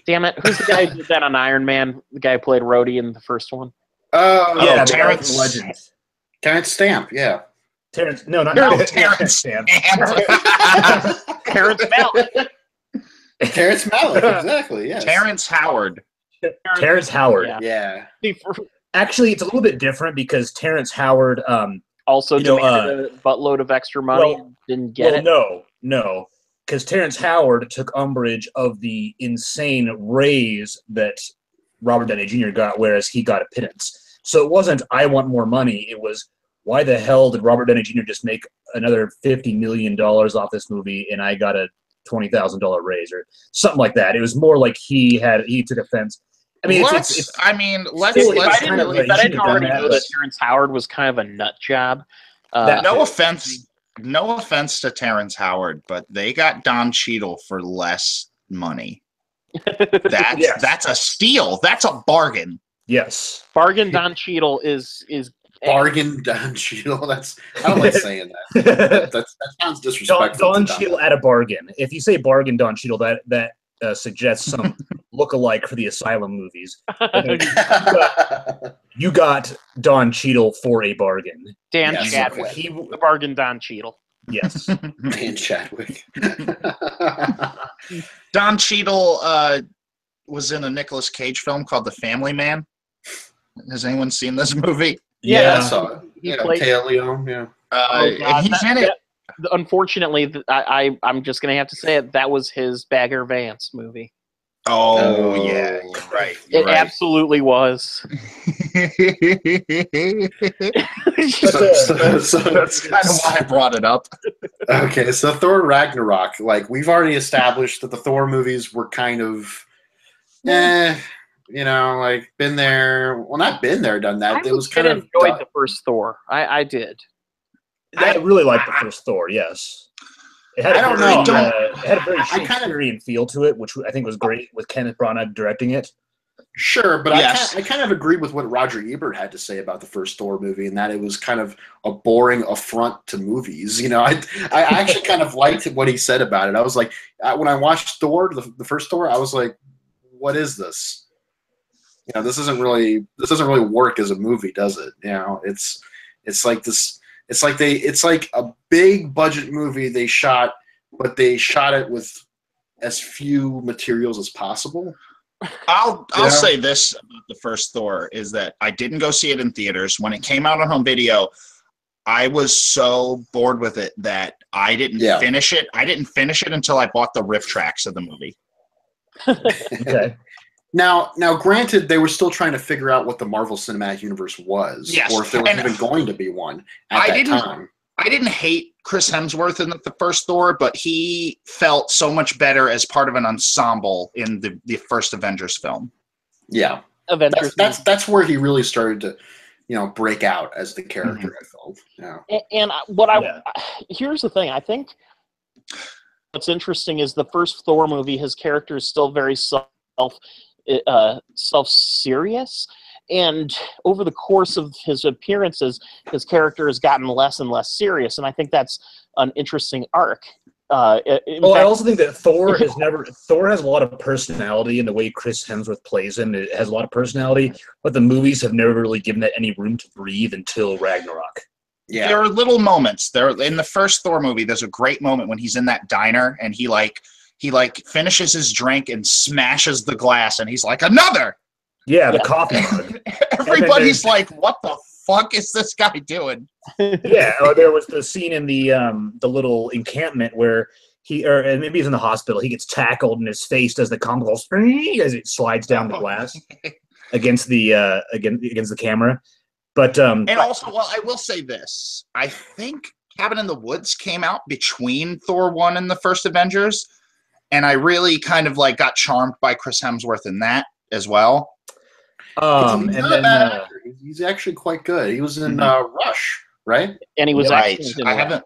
damn it! Who's the guy who did that on Iron Man? The guy who played Rhodey in the first one. Yeah, the guy Terrence. from Legends. Terrence Stamp, yeah. Terrence, no, not Terrence Stamp. Terrence Malick. Terrence Malick, exactly, yes. Terrence Howard. Terrence Howard. Yeah. Actually, it's a little bit different because Terrence Howard. Also You know, demanded a buttload of extra money. well- Didn't get it. No, because Terrence Howard took umbrage of the insane raise that Robert Downey Jr. got, whereas he got a pittance. So it wasn't, I want more money. It was, why the hell did Robert Downey Jr. just make another $50 million off this movie and I got a $20,000 raise or something like that? It was more like he took offense. I mean, let's If I didn't already know that Terrence Howard was kind of a nut job. No offense to Terrence Howard, but they got Don Cheadle for less money. That's a steal. That's a bargain. Yes. Bargain Don Cheadle is Bargain Don Cheadle. I don't like saying that. That sounds disrespectful. Don Cheadle at a bargain. If you say bargain Don Cheadle, that suggests some look-alike for the Asylum movies. You got Don Cheadle for a bargain. Dan Yes, Chadwick. okay. The bargain Don Cheadle. Yes. Dan Chadwick. Don Cheadle was in a Nicolas Cage film called The Family Man. Has anyone seen this movie? Yeah, I saw it. He Yeah, played. Taya Leon, yeah. And he's in it. Unfortunately, I'm just gonna have to say it. That was his Bagger Vance movie. Oh, yeah, you're right. It absolutely was. That's kind of why I brought it up. Okay, so Thor Ragnarok, like we've already established that the Thor movies were kind of, like been there. Well, not been there, done that. It was kind of enjoyed the first Thor. I did. I really liked the first Thor. Yes. It had I don't know. It had a very I kind of- Shakespearean feel to it, which I think was great with Kenneth Branagh directing it. Sure, but Yes. I kind of agree with what Roger Ebert had to say about the first Thor movie, and that it was kind of a boring affront to movies. I actually kind of liked what he said about it. I was like, when I watched Thor, the first Thor, I was like, what is this? This doesn't really work as a movie, does it? It's like this. It's like a big budget movie they shot, but they shot it with as few materials as possible. I'll say this about the first Thor is that I didn't go see it in theaters. When it came out on home video, I was so bored with it that I didn't finish it. I didn't finish it until I bought the riff tracks of the movie. Okay. Now, granted, they were still trying to figure out what the Marvel Cinematic Universe was, Yes, or if there was and even going to be one at that time. I didn't hate Chris Hemsworth in the first Thor, but he felt so much better as part of an ensemble in the first Avengers film. Yeah, Avengers. that's where he really started to, break out as the character. I felt. Yeah. And here's the thing. I think what's interesting is the first Thor movie. His character is still very self-serious, and over the course of his appearances, his character has gotten less and less serious, and I think that's an interesting arc. I also think that Thor has a lot of personality in the way Chris Hemsworth plays him. It has a lot of personality, but the movies have never really given that any room to breathe until Ragnarok. Yeah. There are little moments. In the first Thor movie, there's a great moment when he's in that diner and he finishes his drink and smashes the glass and he's like, another! Yeah, the coffee mug. Everybody's like, what the fuck is this guy doing? Yeah, there was the scene in the little encampment where and maybe he's in the hospital, he gets tackled and his face does the comical spring as it slides down the glass against the camera. But and also, I will say this. I think Cabin in the Woods came out between Thor 1 and the first Avengers. And I really kind of got charmed by Chris Hemsworth in that as well. He's actually quite good. He was in Rush, right? And he was right. excellent in I that.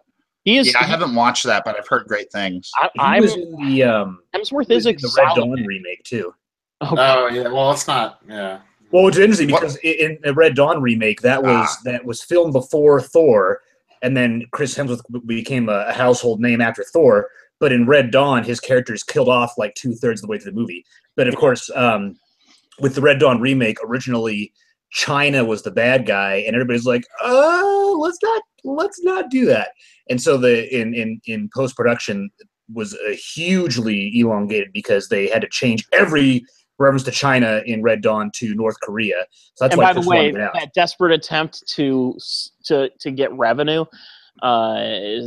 haven't watched that, but I've heard great things. he was in the Hemsworth is the Red Dawn remake too. Oh yeah, well it's not. Yeah. Well, it's interesting because in the Red Dawn remake that was filmed before Thor, and then Chris Hemsworth became a household name after Thor. But in Red Dawn, his character is killed off like 2/3 of the way through the movie. But of course, with the Red Dawn remake, originally China was the bad guy, and everybody's like, "Oh, let's not do that." And so in post production was hugely elongated because they had to change every reference to China in Red Dawn to North Korea. So that's and why by the way, that desperate attempt to get revenue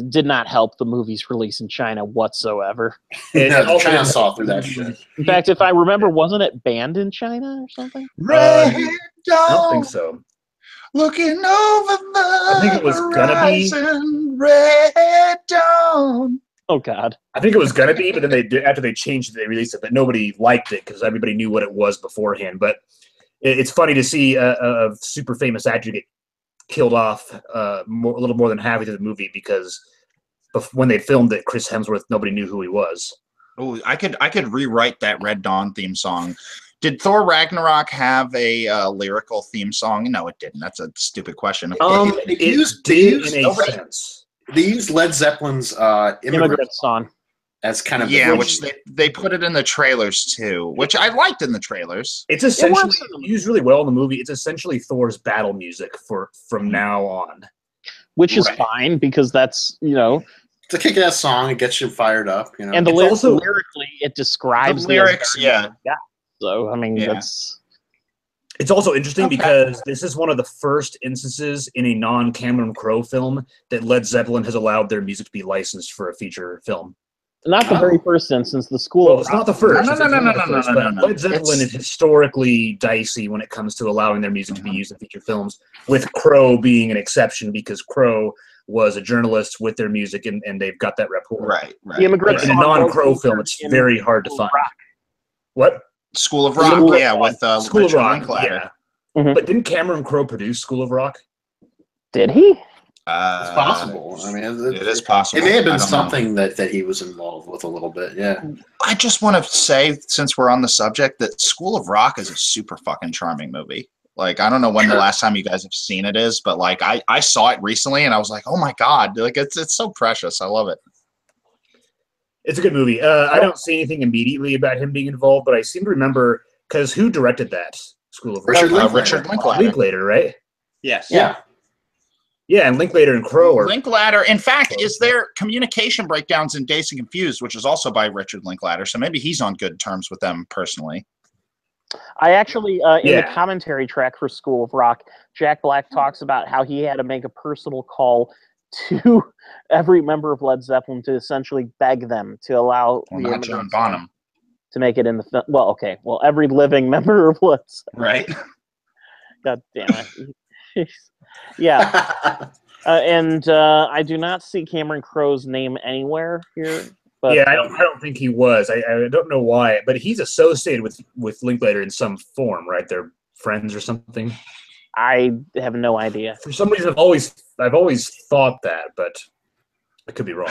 did not help the movie's release in China whatsoever. No, China saw through that shit. In fact, if I remember, wasn't it banned in China or something? Red Dawn, I don't think so. looking over the I think it was gonna be Red Dawn. Oh God! I think it was gonna be, but then after they changed it, they released it. But nobody liked it because everybody knew what it was beforehand. But it's funny to see a super famous actor get killed off a little more than halfway through the movie because when they filmed it, Chris Hemsworth, nobody knew who he was. Oh, I could rewrite that Red Dawn theme song. Did Thor Ragnarok have a lyrical theme song? No, it didn't. That's a stupid question. It did in a sense. They used Led Zeppelin's Immigrant Song as kind of which they put it in the trailers too, which I liked in the trailers. It's essentially used really well in the movie. It's essentially Thor's battle music from now on, which is fine because that's it's a kick-ass song. It gets you fired up, And lyrically, it describes the lyrics. Yeah. So I mean, that's. It's also interesting because this is one of the first instances in a non-Cameron Crowe film that Led Zeppelin has allowed their music to be licensed for a feature film. Not the very first instance. The School of It's not the first. No. Led Zeppelin is historically dicey when it comes to allowing their music to be used in feature films, with Crowe being an exception because Crowe was a journalist with their music and they've got that rapport. Right. The Immigrant In a non-Crowe film, it's very hard to find. What? School of Rock, with School of Rock, Linklater. yeah. Mm-hmm. But didn't Cameron Crowe produce School of Rock? Did he? It's possible. I mean, it is possible. It may have been something that he was involved with a little bit. Yeah. I just want to say, since we're on the subject, that School of Rock is a super fucking charming movie. Like, I don't know when the last time you guys have seen it is, but like I saw it recently and I was like, oh my God, like it's so precious. I love it. It's a good movie. I don't see anything immediately about him being involved, but I seem to remember because who directed that School of Rock? Richard Linklater. Linklater, right? Yes. Yeah. Yeah, and Linklater and Crowe are... Linklater. In fact, is there communication breakdowns in Dazed and Confused, which is also by Richard Linklater, so maybe he's on good terms with them personally. I actually, in the commentary track for School of Rock, Jack Black talks about how he had to make a personal call to every member of Led Zeppelin to essentially beg them to allow not John Bonham to make it in the film. Well, every living member of Led Zeppelin. Right. God damn it. Yeah. And I do not see Cameron Crowe's name anywhere here. But, yeah, I don't think he was. I don't know why, but he's associated with Linklater in some form, right? They're friends or something. I have no idea. For some reason, I've always thought that, but I could be wrong.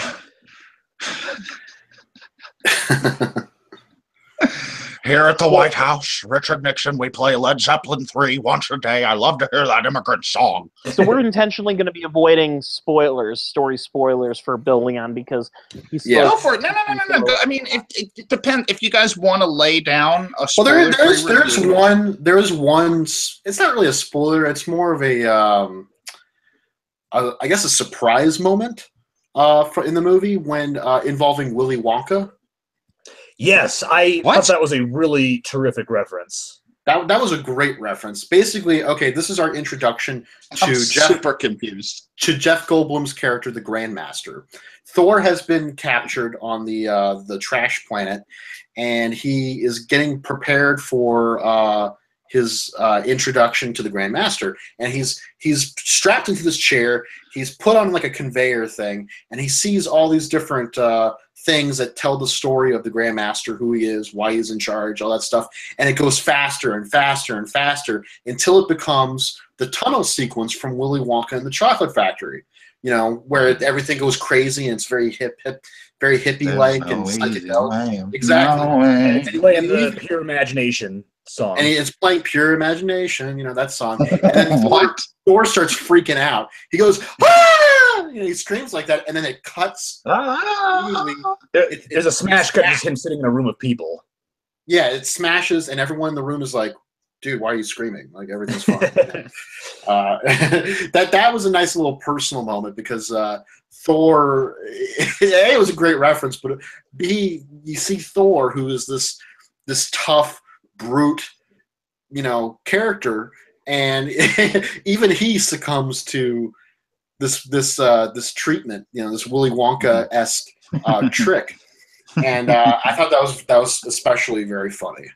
Here at the White House, Richard Nixon, we play Led Zeppelin 3 once a day. I love to hear that immigrant song. So we're intentionally going to be avoiding story spoilers for Bill Leon because he's go for it. No. I mean, it depends. If you guys want to lay down a spoiler, there's one. It's not really a spoiler. It's more of I guess a surprise moment in the movie when involving Willy Wonka. Yes, I thought that was a really terrific reference. That was a great reference. Basically, okay, this is our introduction to super confused. To Jeff Goldblum's character, the Grandmaster. Thor has been captured on the trash planet, and he is getting prepared for his introduction to the Grandmaster. And he's strapped into this chair. He's put on like a conveyor thing, and he sees all these different things that tell the story of the Grandmaster, who he is, why he's in charge, all that stuff. And it goes faster and faster and faster until it becomes the tunnel sequence from Willy Wonka and the Chocolate Factory, where everything goes crazy and it's very very hippie-like and psychedelic. Exactly. And it's playing the Pure Imagination song. And it's playing Pure Imagination, that song. And then Thor starts freaking out. He goes, ah! he screams like that, and then it cuts. Immediately. There's a smash cut, just him sitting in a room of people. Yeah, it smashes, and everyone in the room is like, "Dude, why are you screaming? Like everything's fine." That was a nice little personal moment because Thor. A, it was a great reference, but B, you see Thor, who is this tough, brute, character, and even he succumbs to this treatment, this Willy Wonka-esque trick. And I thought that was especially very funny.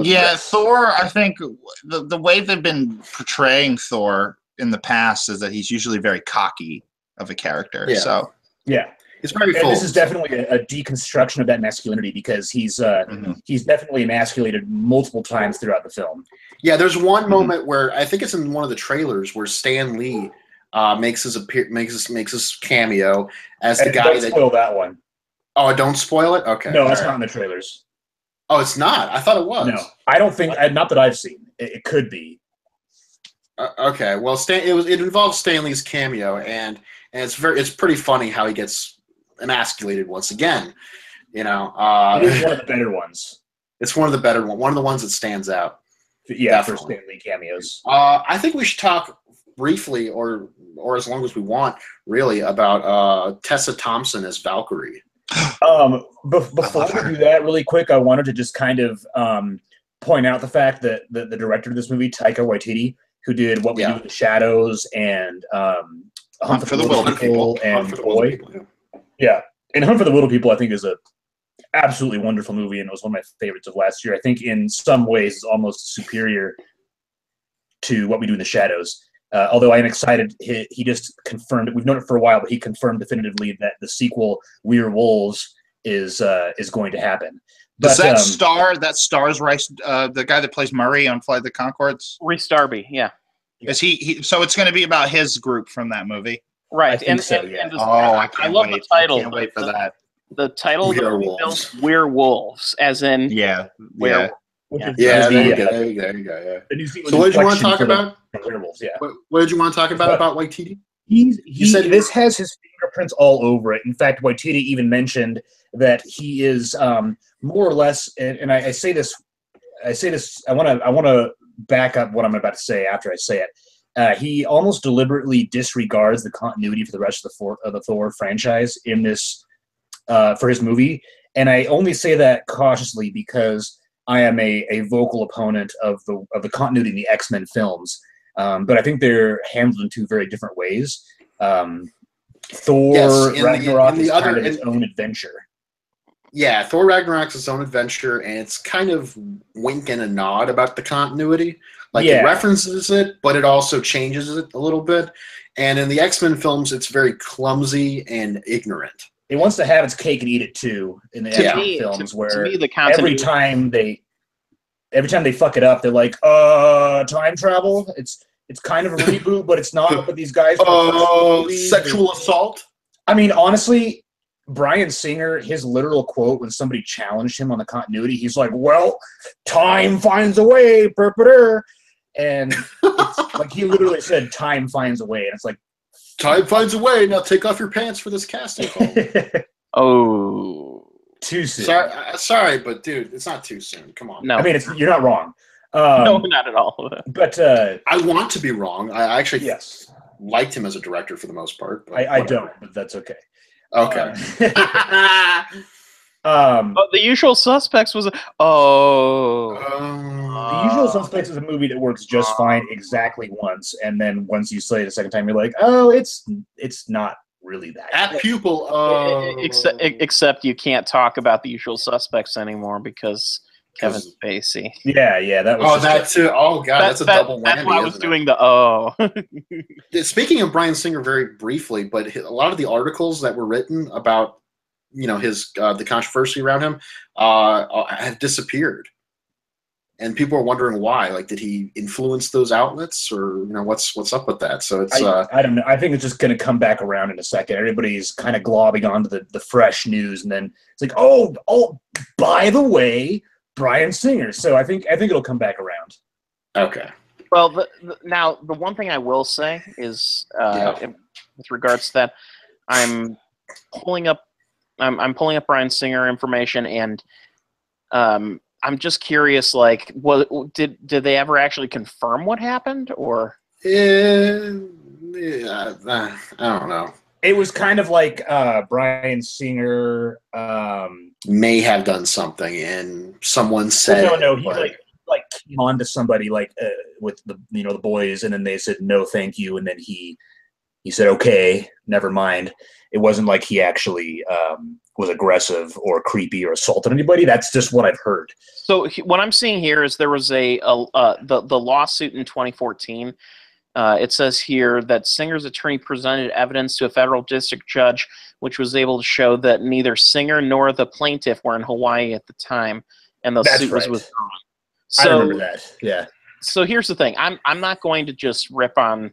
Yeah, great. Thor, I think the way they've been portraying Thor in the past is that he's usually very cocky of a character. Yeah. So yeah, it's very full. This is definitely a deconstruction of that masculinity because he's definitely emasculated multiple times throughout the film. Yeah, there's one moment where I think it's in one of the trailers where Stan Lee makes his cameo as the guy don't spoil that one. Oh, don't spoil it? Okay. No, it's not in the trailers. Oh, it's not? I thought it was. No, I don't think. Not that I've seen. It could be. Okay. Well, it involves Stan Lee's cameo, and it's pretty funny how he gets emasculated once again. It is one of the better ones. It's one of the better ones. One of the ones that stands out. Yeah, definitely. For Stan Lee cameos. I think we should talk briefly, or as long as we want, really, about Tessa Thompson as Valkyrie. Before we do that, really quick, I wanted to just kind of point out the fact that the director of this movie, Taika Waititi, who did What We Do in the Shadows and Hunt for the Wilder People and Boy. Yeah, and Hunt for the Wilder People, I think, is a absolutely wonderful movie, and it was one of my favorites of last year. I think in some ways it's almost superior to What We Do in the Shadows. Although I am excited, he just confirmed, we've known it for a while, but he confirmed definitively that the sequel, We're Wolves, is going to happen. But, Does that stars Rice, the guy that plays Murray on Flight of the Conchords? Rhys Darby, yeah. Is he? So it's going to be about his group from that movie, right? I love the title. I can't wait for that. The title Werewolves. Werewolves, as in werewolf. Yeah, there you go. Yeah. So what did you want to talk about? Werewolves, yeah. What did you want to talk about Waititi? He said this has his fingerprints all over it. In fact, Waititi even mentioned that he is more or less, and I say this. I want to back up what I'm about to say after I say it. He almost deliberately disregards the continuity for the rest of the Thor franchise in this for his movie, and I only say that cautiously because I am a vocal opponent of the continuity in the X-Men films, but I think they're handled in two very different ways. Thor Ragnarok is kind of its own adventure. Yeah, Thor Ragnarok's its own adventure, and it's kind of wink and a nod about the continuity. It references it, but it also changes it a little bit. And in the X-Men films, it's very clumsy and ignorant. It wants to have its cake and eat it too in the X-Men films, where every time they fuck it up, they're like, time travel. It's kind of a reboot, but it's not. But these guys, sexual assault. I mean, honestly, Bryan Singer, his literal quote when somebody challenged him on the continuity, he's like, "Well, time finds a way," and it's like he literally said, "Time finds a way," and it's like, time finds a way. Now take off your pants for this casting call. Oh, too soon. Sorry, but dude, it's not too soon. Come on. No, I mean, you're not wrong. No, not at all. But I want to be wrong. I actually liked him as a director for the most part. But I don't, but that's okay. Okay. But The Usual Suspects was The Usual Suspects is a movie that works just fine exactly once, and then once you say it a second time, you're like, oh, it's not really that. At pupil. Except you can't talk about The Usual Suspects anymore because Kevin Spacey. Yeah, that was. Oh, that too. Oh God, that's a double whammy. That's why I was doing the Speaking of Bryan Singer, very briefly, but a lot of the articles that were written about his the controversy around him have disappeared, and people are wondering why. Like, did he influence those outlets, or what's up with that? So it's I don't know. I think it's just going to come back around in a second. Everybody's kind of globbing onto the fresh news, and then it's like, oh, by the way, Bryan Singer. So I think it'll come back around. Okay. Well, now the one thing I will say is with regards to that, I'm pulling up I'm pulling up Bryan Singer information, and I'm just curious, like, did they ever actually confirm what happened, or? Yeah, I don't know. It was kind of like Bryan Singer. May have done something, and someone said, No, he like came on to somebody like with the the boys, and then they said no, thank you, and then he said okay, never mind. It wasn't like he actually was aggressive or creepy or assaulted anybody. That's just what I've heard. So what I'm seeing here is there was the lawsuit in 2014. It says here that Singer's attorney presented evidence to a federal district judge, which was able to show that neither Singer nor the plaintiff were in Hawaii at the time, and the suit was withdrawn. So, I remember that. Yeah. So here's the thing: I'm not going to just rip on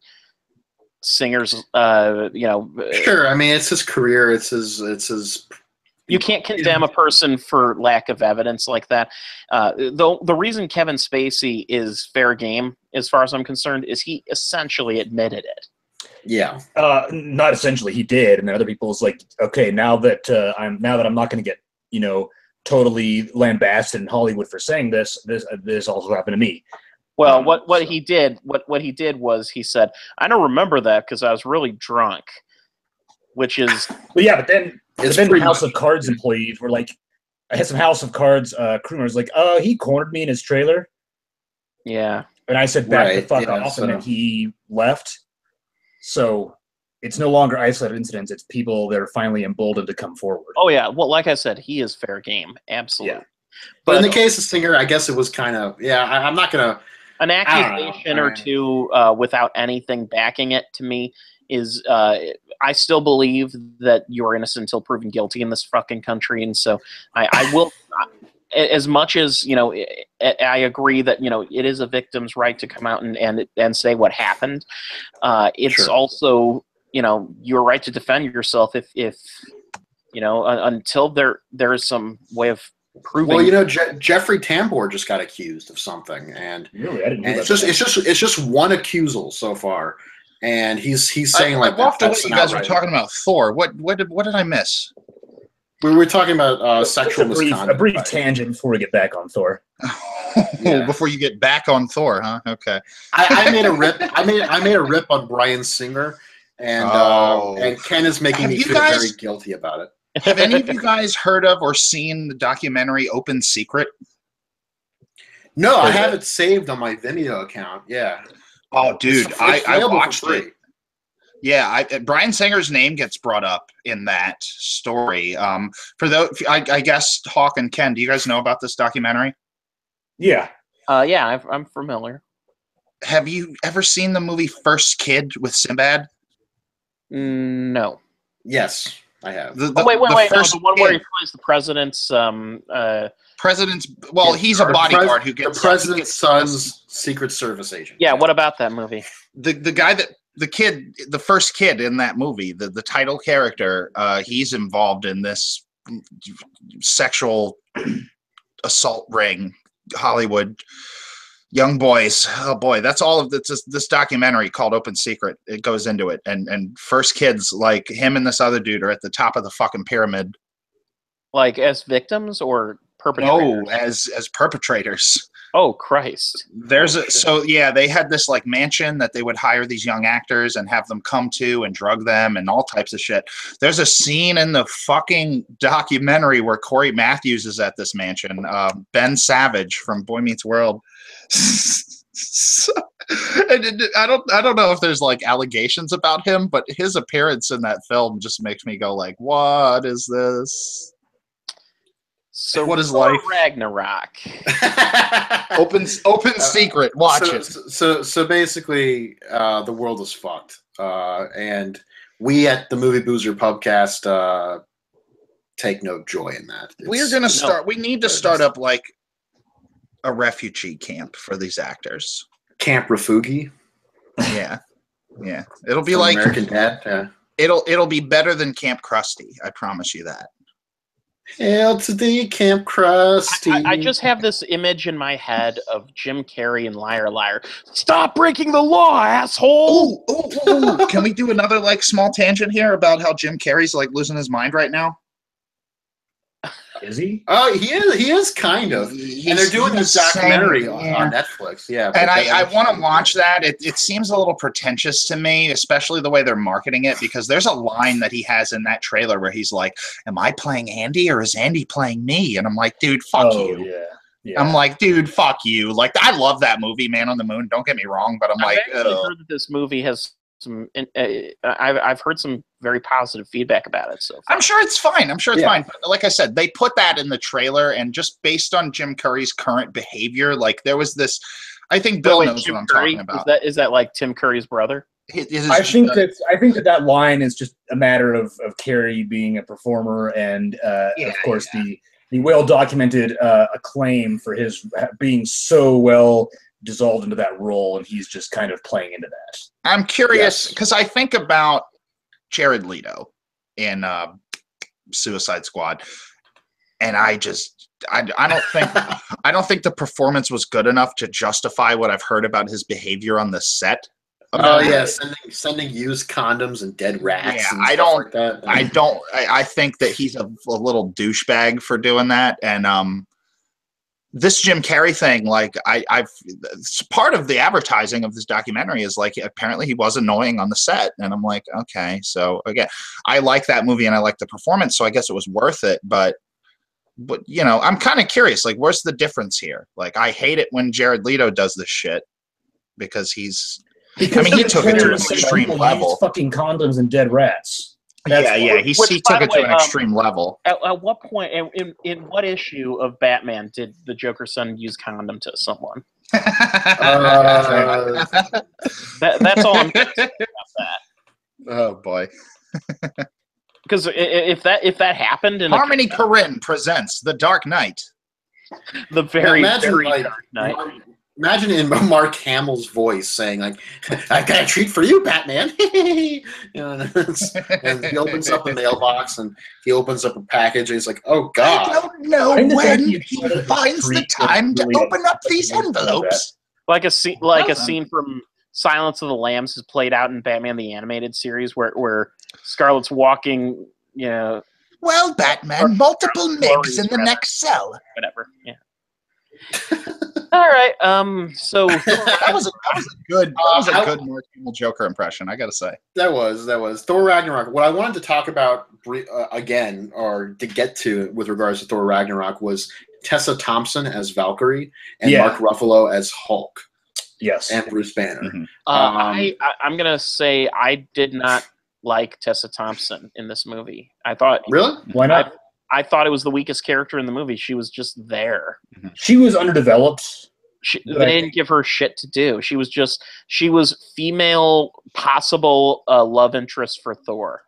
Singer's. Sure. I mean, it's his career. It's his. You can't condemn a person for lack of evidence like that. The reason Kevin Spacey is fair game, as far as I'm concerned, is he essentially admitted it. Yeah. Not essentially, he did, and then other people's like, okay, now that I'm not going to get totally lambasted in Hollywood for saying this also happened to me. Well, what he did was he said, I don't remember that because I was really drunk, which is well, yeah, but then. It's then the House of Cards employees were like, I had some House of Cards crew members like, he cornered me in his trailer. Yeah. And I said, back the fuck off, and then he left. So it's no longer isolated incidents. It's people that are finally emboldened to come forward. Oh, yeah. Well, like I said, he is fair game. Absolutely. Yeah. But in the case of Singer, I guess it was kind of, I'm not going to. An accusation or two without anything backing it, to me, is I still believe that you're innocent until proven guilty in this fucking country, and so I will, as much as I agree that it is a victim's right to come out and say what happened. It's Sure. also your right to defend yourself if until there is some way of proving. Well, Jeffrey Tambor just got accused of something, and Really, I didn't know and that. it's just one accusal so far. And he's saying I walked away. that's You guys not were right. talking about Thor. What did I miss? We were talking about Just sexual misconduct. a brief tangent before we get back on Thor. Yeah. Before you get back on Thor, huh? Okay. I made a rip. I made a rip on Bryan Singer, and Ken is making Have me you feel guys- very guilty about it. Have any of you guys heard of or seen the documentary Open Secret? No, I have it saved on my Vimeo account. Yeah. Oh, dude, It's I available for watched free. it. Yeah, Bryan Singer's name gets brought up in that story. For those, I guess Hawk and Ken, do you guys know about this documentary? Yeah. Yeah, I'm familiar. Have you ever seen the movie First Kid with Sinbad? No. Yes, I have. Wait. No, the one where he plays the president's. President's. Well, he's a bodyguard who gets the president's son's Secret Service agent. Yeah. What about that movie? The guy that the first kid in that movie, the title character, he's involved in this sexual assault ring, Hollywood young boys. Oh boy, that's all of this documentary called Open Secret. It goes into it, and first kids like him and this other dude are at the top of the fucking pyramid. Like as victims or perpetrators? No, as perpetrators. Oh Christ! They had this like mansion that they would hire these young actors and have them come to and drug them and all types of shit. There's a scene in the fucking documentary where Corey Matthews is at this mansion. Ben Savage from Boy Meets World. I don't know if there's like allegations about him, but his appearance in that film just makes me go like, what is this? So what is life? Ragnarok. Open secret. Watch it. So basically, the world is fucked, and we at the Movie Boozer Pubcast take no joy in that. We're gonna start. We need to start up like a refugee camp for these actors. Camp Refugi. Yeah. It'll be From like American Dad. Yeah. It'll be better than Camp Krusty. I promise you that. Hail to thee, Camp Krusty. I just have this image in my head of Jim Carrey and Liar Liar. Stop breaking the law, asshole! Ooh. Can we do another like small tangent here about how Jim Carrey's like losing his mind right now? Is he? He is kind of. And they're doing this documentary on Netflix. Yeah. And I want to watch that. It seems a little pretentious to me, especially the way they're marketing it, because there's a line that he has in that trailer where he's like, am I playing Andy or is Andy playing me? And I'm like, dude, fuck you. Yeah. I'm like, dude, fuck you. Like, I love that movie, Man on the Moon. Don't get me wrong, but I've actually heard that this movie has some. I've heard some very positive feedback about it. So I'm sure it's fine. But like I said, they put that in the trailer, and just based on Jim Curry's current behavior, like there was this. I think Bill knows Jim what I'm Curry, talking about. Is that like Tim Curry's brother? I think that line is just a matter of Carey being a performer, and of course the well documented acclaim for his being so well dissolved into that role, and he's just kind of playing into that. I'm curious because I think about Jared Leto in Suicide Squad, and I don't think the performance was good enough to justify what I've heard about his behavior on the set. Oh yeah, sending used condoms and dead rats. Yeah, and stuff like that. I think that he's a little douchebag for doing that, and this Jim Carrey thing, like I've part of the advertising of this documentary is like apparently he was annoying on the set, and I'm like, okay, so again, I like that movie and I like the performance, so I guess it was worth it, but you know, I'm kind of curious, like, where's the difference here? Like, I hate it when Jared Leto does this shit because he took it to an extreme level. Fucking condoms and dead rats. He took it to an extreme level. At what point, in what issue of Batman did the Joker's son use condom to someone? That's all I'm saying about that. Oh boy! Because if that happened, in Harmony Korine presents The Dark Knight. The very Dark Knight. Imagine in Mark Hamill's voice saying, like, I've got a treat for you, Batman. You know, and he opens up the mailbox and he opens up a package and he's like, oh, God. I don't know when he finds the time to open up these envelopes. Like a scene from Silence of the Lambs is played out in Batman the Animated Series where Scarlet's walking, you know. Well, Batman, multiple MIGs in the next cell. Whatever, yeah. All right. So that was a good Mark Hamill Joker impression, I gotta say. That was Thor Ragnarok. What I wanted to talk about again, or to get to with regards to Thor Ragnarok, was Tessa Thompson as Valkyrie and Mark Ruffalo as Hulk. Yes, and Bruce Banner. Mm-hmm. I'm gonna say I did not like Tessa Thompson in this movie. I thought really? Why not? I thought it was the weakest character in the movie. She was just there. She was underdeveloped. They didn't give her shit to do. She was female possible love interest for Thor.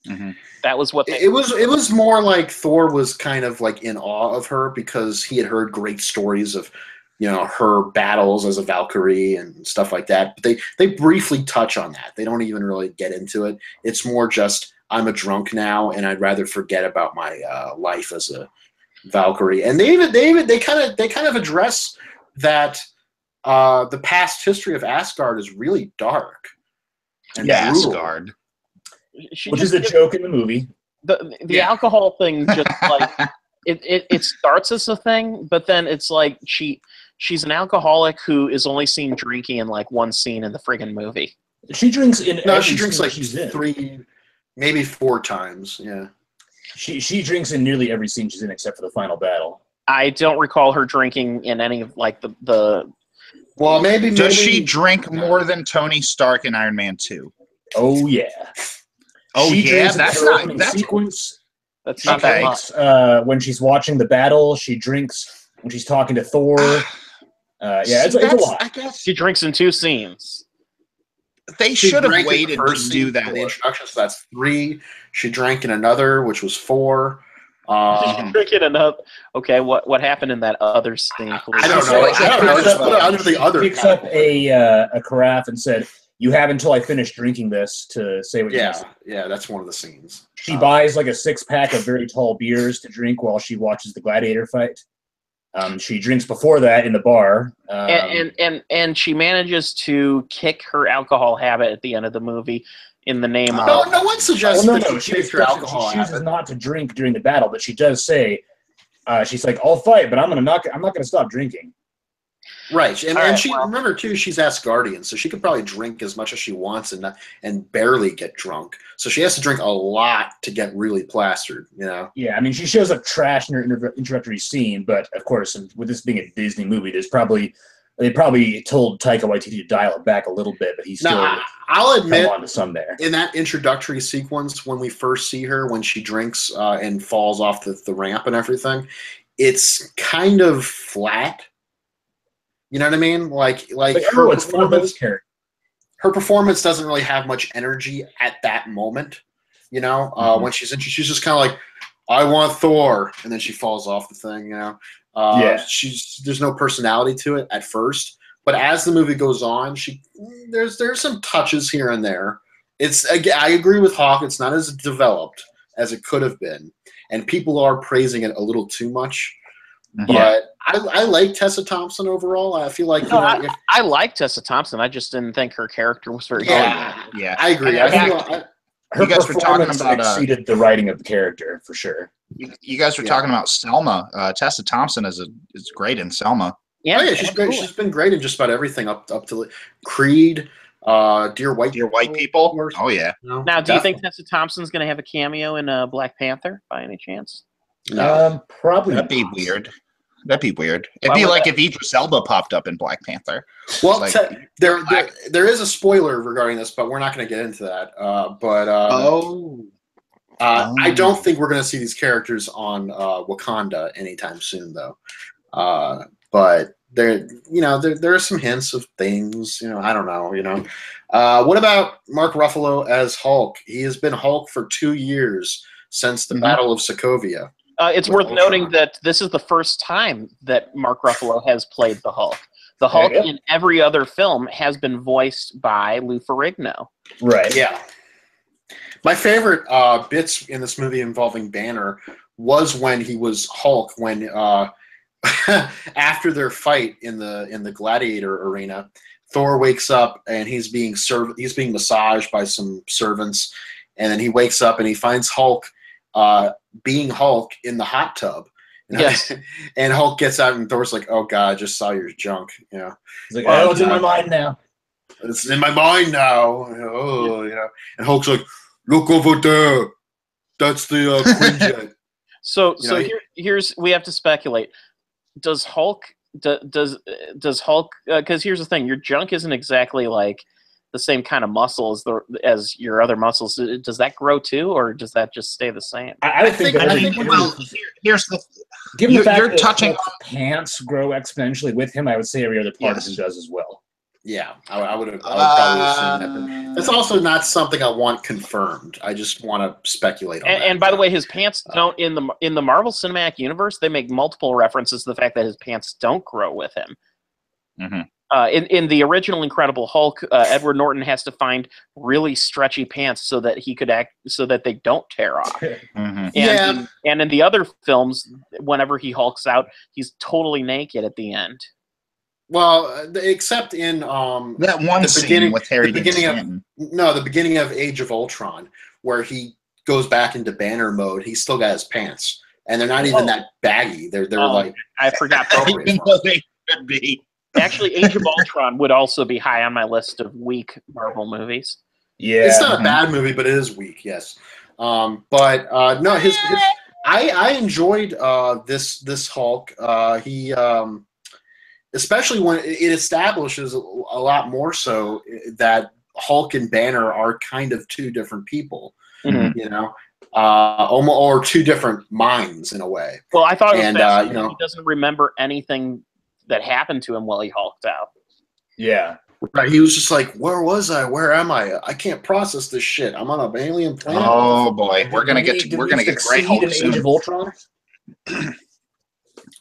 Mm-hmm. That was what it was. It was more like Thor was kind of like in awe of her because he had heard great stories of, you know, her battles as a Valkyrie and stuff like that. But they briefly touch on that. They don't even really get into it. It's more just, I'm a drunk now, and I'd rather forget about my life as a Valkyrie. And they kind of address that the past history of Asgard is really dark and brutal. Asgard, which is a joke in the movie. The alcohol thing, just like it starts as a thing, but then it's like she's an alcoholic who is only seen drinking in like one scene in the friggin' movie. She drinks in. No, she drinks like 3, maybe 4 times. Yeah. She drinks in nearly every scene she's in except for the final battle. I don't recall her drinking in any of like the. Well, maybe. Does she drink more than Tony Stark in Iron Man 2? Oh yeah. Oh she yeah, that's not that sequence. That's not okay. that much. When she's watching the battle, she drinks. When she's talking to Thor, it's a lot. I guess she drinks in 2 scenes. They should have waited to do that. The introduction, so that's 3. She drank in another, which was 4. Drink in another. Okay, what happened in that other scene? I don't know. Just put it under the other. Picks up a carafe and said, you have until I finish drinking this to say what you Yeah, say. yeah, that's one of the scenes. She buys like a 6-pack of very tall beers to drink while she watches the gladiator fight. She drinks before that in the bar. And she manages to kick her alcohol habit at the end of the movie in the name No, of. no one suggests Well, that she takes her alcohol she chooses habit. not to drink during the battle, but she does say, she's like, "I'll fight, but I'm not going to stop drinking." Right, and, All right, she well- remember too. She's Asgardian, so she could probably drink as much as she wants and barely get drunk. So she has to drink a lot to get really plastered. You know. Yeah, I mean, she shows up trash in her introductory scene, but of course, with this being a Disney movie, they probably told Taika Waititi to dial it back a little bit, but he's still I'll admit, on to some there. in that introductory sequence when we first see her, when she drinks and falls off the ramp and everything, it's kind of flat. You know what I mean? Like her performance. Her performance doesn't really have much energy at that moment. You know, when she's just kind of like, "I want Thor," and then she falls off the thing. You know, there's no personality to it at first, but as the movie goes on, there's some touches here and there. I agree with Hawk. It's not as developed as it could have been, and people are praising it a little too much. But I like Tessa Thompson overall. I feel like I like Tessa Thompson. I just didn't think her character was very good. Yeah, I agree. Her guys were talking performance about exceeded the writing of the character for sure. You guys were talking about Selma. Tessa Thompson is great in Selma. Yeah, she's great. She's been great in just about everything up to Creed, Dear White People. Oh yeah. No, now, do you think Tessa Thompson's going to have a cameo in Black Panther by any chance? No. Probably. That'd be weird. It'd be like if Idris Elba popped up in Black Panther. Well, Like, there is a spoiler regarding this, but we're not going to get into that. I don't think we're going to see these characters on Wakanda anytime soon, though. But there are some hints of things. I don't know. What about Mark Ruffalo as Hulk? He has been Hulk for 2 years since the Battle of Sokovia. It's worth noting that this is the first time that Mark Ruffalo has played the Hulk. The Hulk in every other film has been voiced by Lou Ferrigno. Right. Yeah. My favorite bits in this movie involving Banner was when he was Hulk, when after their fight in the gladiator arena, Thor wakes up and he's being massaged by some servants, and then he wakes up and he finds Hulk being Hulk in the hot tub. Yes. And Hulk gets out and Thor's like, "Oh God, I just saw your junk." He's like, "Oh, it's in my mind now. It's in my mind now." And Hulk's like, "Look over there. That's the Quinjet." So here's we have to speculate. Does Hulk does Hulk? Because here's the thing: your junk isn't exactly like the same kind of muscle as your other muscles. Does that grow too, or does that just stay the same? I think here's the. Given the fact you're that touching Hulk's pants grow exponentially with him, I would say every other part of him does as well. Yeah, I would probably assume that. That's also not something I want confirmed. I just want to speculate on that. And by the way, his pants don't in the Marvel Cinematic Universe. They make multiple references to the fact that his pants don't grow with him. Mm-hmm. In the original Incredible Hulk, Edward Norton has to find really stretchy pants so that they don't tear off. Mm-hmm. And in the other films, whenever he hulks out, he's totally naked at the end. Well, except in that one scene with Harry Dean Stanton. The beginning of Age of Ultron, where he goes back into Banner mode, he's still got his pants, and they're not even that baggy. They're like, I forgot. Even though they could be. Actually, Age of Ultron would also be high on my list of weak Marvel movies. Yeah, it's not a bad movie, but it is weak. Yes, no, I enjoyed this Hulk. He especially when it establishes a lot more so that Hulk and Banner are kind of two different people. Mm-hmm. Or two different minds in a way. Well, I thought it was fascinating. He doesn't remember anything that happened to him while he hulked out. Yeah. Right. He was just like, "Where was I? Where am I? I can't process this shit. I'm on an alien planet." Oh boy, we're gonna get great Hulk in Age of Ultron.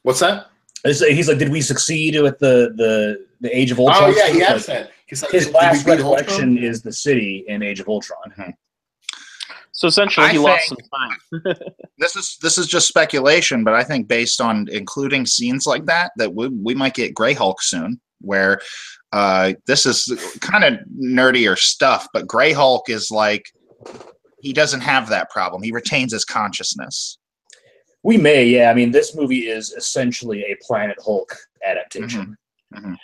What's that? He's like, did we succeed with the Age of Ultron? Oh yeah, he has said. His last recollection is the city in Age of Ultron. Mhm. So essentially, he lost some time. This is just speculation, but I think based on including scenes like that we might get Grey Hulk soon, where this is kind of nerdier stuff, but Grey Hulk is like, he doesn't have that problem. He retains his consciousness. We may, yeah. I mean, this movie is essentially a Planet Hulk adaptation. Mm-hmm.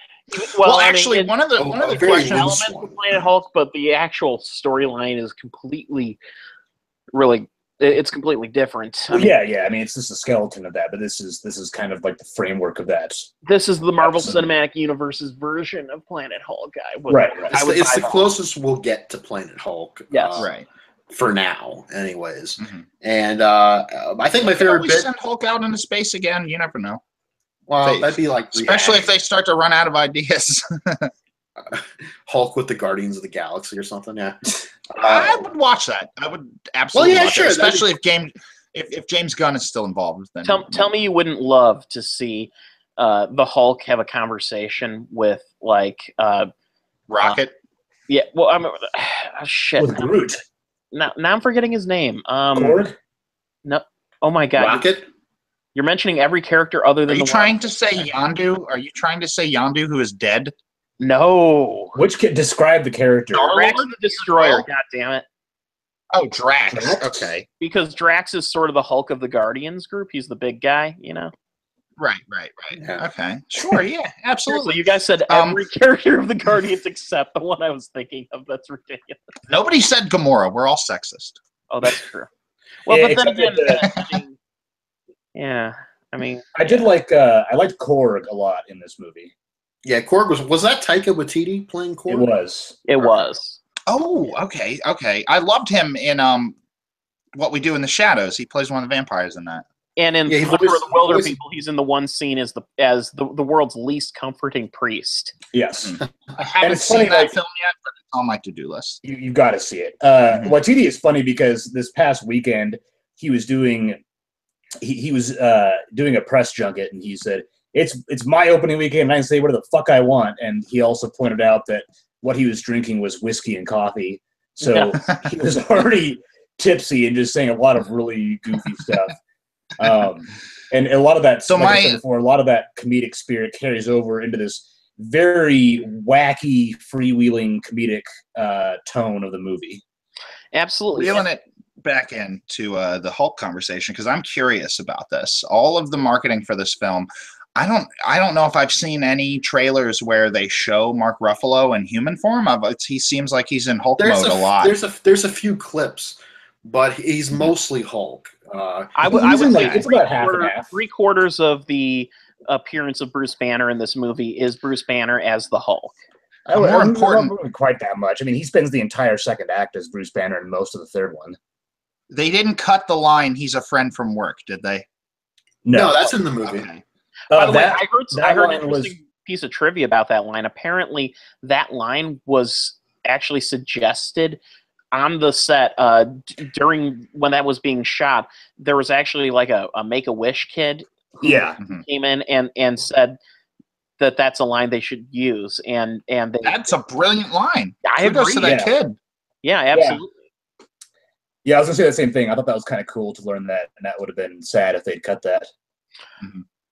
Well, actually, I mean, one of the very questions, loose elements one. of Planet Hulk, but the actual storyline is completely, really, it's completely different. I Well, mean, yeah. I mean, it's just a skeleton of that, but this is kind of like the framework of that. this is the Marvel Absolutely. Cinematic Universe's version of Planet Hulk. Right. It's the closest we'll get to Planet Hulk. Yes. right? For now, anyways. Mm-hmm. And I think my favorite bit. Send Hulk out into space again. You never know. Well, that'd be like especially if they start to run out of ideas. Hulk with the Guardians of the Galaxy or something. Yeah, I would watch that. I would absolutely. Well, yeah, watch sure. That. Especially if James Gunn is still involved. Then Tell me you wouldn't love to see the Hulk have a conversation with like Rocket. yeah. Well, I'm shit. With Groot. Now I'm forgetting his name. Korg? No. Oh my god. Rocket. You're mentioning every character other Are than you the trying one. to say Yondu? Are you trying to say Yondu, who is dead? No. Which can describe the character? Drax the Destroyer. God damn it. Oh, Drax. Drax? Okay. Because Drax is sort of the Hulk of the Guardians group. He's the big guy, you know. Right. Yeah. Okay. Sure. Yeah. Seriously, Absolutely. you guys said every character of the Guardians except the one I was thinking of. That's ridiculous. Nobody said Gamora. We're all sexist. Oh, that's true. Well, Yeah, but then again, except I mean, yeah. I mean, I did like I liked Korg a lot in this movie. Yeah, Korg was that Taika Waititi playing Korg? It was. it was. Oh, okay. I loved him in What We Do in the Shadows. He plays one of the vampires in that. And in Yeah, he Thor voiced- the Wilder voiced- People, he's in the one scene as the world's least comforting priest. Yes. I haven't it's seen funny, that like- film yet, but it's on my to-do list. You've got to see it. Mhm. Waititi is funny because this past weekend he was doing he was doing a press junket, and he said it's my opening weekend and I can say whatever the fuck I want. And he also pointed out that what he was drinking was whiskey and coffee, so he was already tipsy and just saying a lot of really goofy stuff. And a lot of that, So like I my- said before, a lot of that comedic spirit carries over into this very wacky, freewheeling comedic tone of the movie. Absolutely. Reeling it back into the Hulk conversation, because I'm curious about this. All of the marketing for this film, I don't know if I've seen any trailers where they show Mark Ruffalo in human form. He seems like he's in Hulk mode a lot. There's a few clips, but he's mostly Hulk. I would He's in, say like, it's about half and half. 3/4 of the appearance of Bruce Banner in this movie is Bruce Banner as the Hulk. More important- Not quite that much. I mean, he spends the entire second act as Bruce Banner and most of the third one. They didn't cut the line, "He's a friend from work," did they? No, that's in the movie. Okay. By the way, that- I heard line an was- interesting piece of trivia about that line. Apparently, that line was actually suggested on the set during when that was being shot. There was actually like a Make-A-Wish kid who Yeah. came in and said that that's a line they should use, and they, That's a brilliant line. I Kudos to agree. that Yeah. kid. yeah, absolutely. Yeah, I was gonna say the same thing. I thought that was kind of cool to learn that, and that would have been sad if they'd cut that.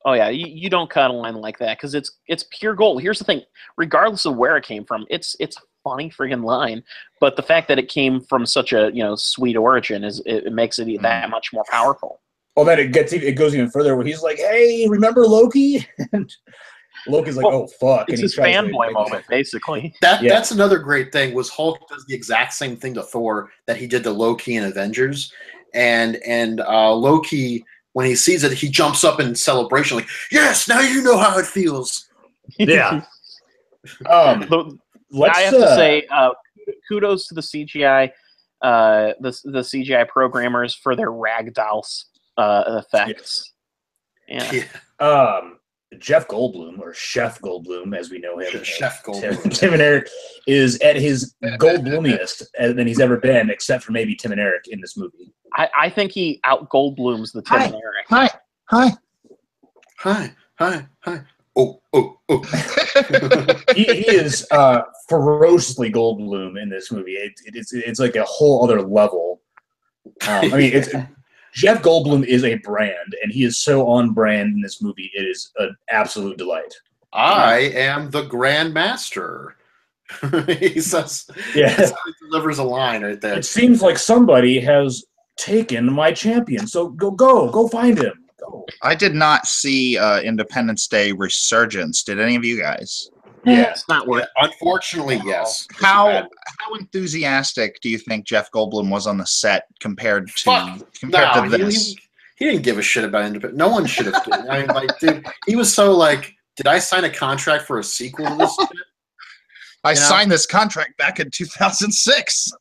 Oh yeah, you don't cut a line like that because it's pure gold. Here's the thing: regardless of where it came from, it's a funny friggin' line. But the fact that it came from such a sweet origin it makes it that much more powerful. Well, then it goes even further where he's like, "Hey, remember Loki?" And Loki's like, Well, "Oh fuck!" It's and his tries to fanboy make- moment, basically. That's another great thing. Was Hulk does the exact same thing to Thor that he did to Loki in Avengers, and Loki, when he sees it, he jumps up in celebration, like, "Yes, now you know how it feels." Yeah. Let's. I have to say, kudos to the CGI, the CGI programmers for their ragdolls effects. Yeah. Jeff Goldblum, or Chef Goldblum, as we know him, Chef Goldblum. Tim and Eric is at his Goldblumiest than he's ever been, except for maybe Tim and Eric in this movie. I think he out Goldblums the Tim and Eric. Hi. Hi. He is ferociously Goldblum in this movie. It's like a whole other level. I mean, Jeff Goldblum is a brand, and he is so on brand in this movie. It is an absolute delight. I am the Grand Master. He says, Yeah. that's how he delivers a line right there. It seems like somebody has taken my champion, so go find him. Go. I did not see Independence Day Resurgence. Did any of you guys? Yeah. It's not worth. Unfortunately, yes. How enthusiastic do you think Jeff Goldblum was on the set compared to this? He didn't give a shit about Independence. No one should have. I mean, like, dude, he was so like, did I sign a contract for a sequel to this shit? I signed this contract back in 2006.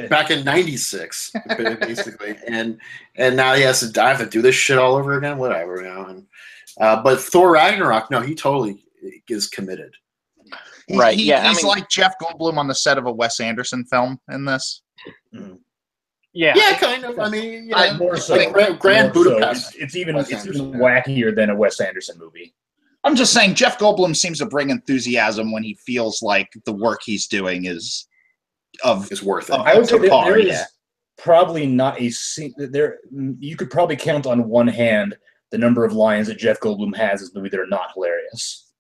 Back in '96, basically, and now he has to. I have to do this shit all over again. Whatever, you know. And, but Thor Ragnarok, no, he totally is committed. Right? He's like Jeff Goldblum on the set of a Wes Anderson film in this. Yeah. Yeah, kind of. I mean, yeah, More so. like Grand More so. Budapest. It's even Wes Anderson, wackier than a Wes Anderson movie. I'm just saying, Jeff Goldblum seems to bring enthusiasm when he feels like the work he's doing is worth it. I would say there is yeah. probably not a there. You could probably count on one hand the number of lines that Jeff Goldblum has in this movie that are not hilarious.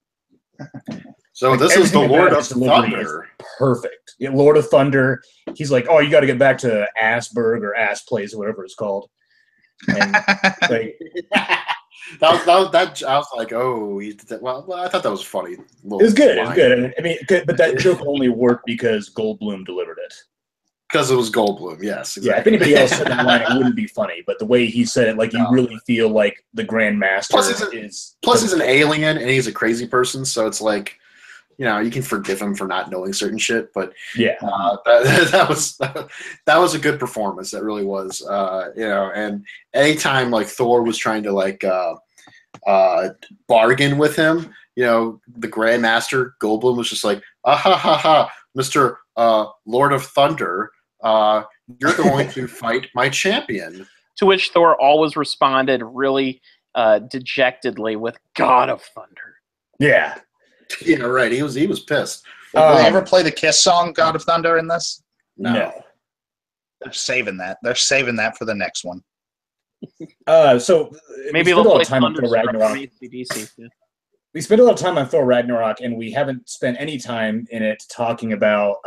So this is the Everything Lord about of his delivery Thunder. is perfect. Yeah, Lord of Thunder. He's like, oh, you got to get back to Assberg or Ass Place or whatever it's called. And like, that I was like, oh, he did that. Well, I thought that was funny. it was good. It was good. I mean, but that joke only worked because Goldblum delivered it. Because it was Goldblum, yes. Exactly. Yeah, if anybody else said that line, it wouldn't be funny. But the way he said it, like, you really feel like the Grand Master is. Plus, he's an alien and he's a crazy person, so it's like, you know, you can forgive him for not knowing certain shit. But yeah, that was a good performance. That really was. You know, and anytime like Thor was trying to like bargain with him, you know, the Grand Master Goldblum was just like, ah ha ha ha, Mr. Lord of Thunder. You're going to fight my champion. To which Thor always responded really dejectedly with "God of Thunder." yeah. Yeah, right. He was pissed. Did they ever play the Kiss song "God of Thunder" in this? No. They're saving that. They're saving that for the next one. So Maybe we spent they'll a lot play of time on Thor Thunderstruck Ragnarok. from AC/DC, too. We spent a lot of time on Thor Ragnarok, and we haven't spent any time in it talking about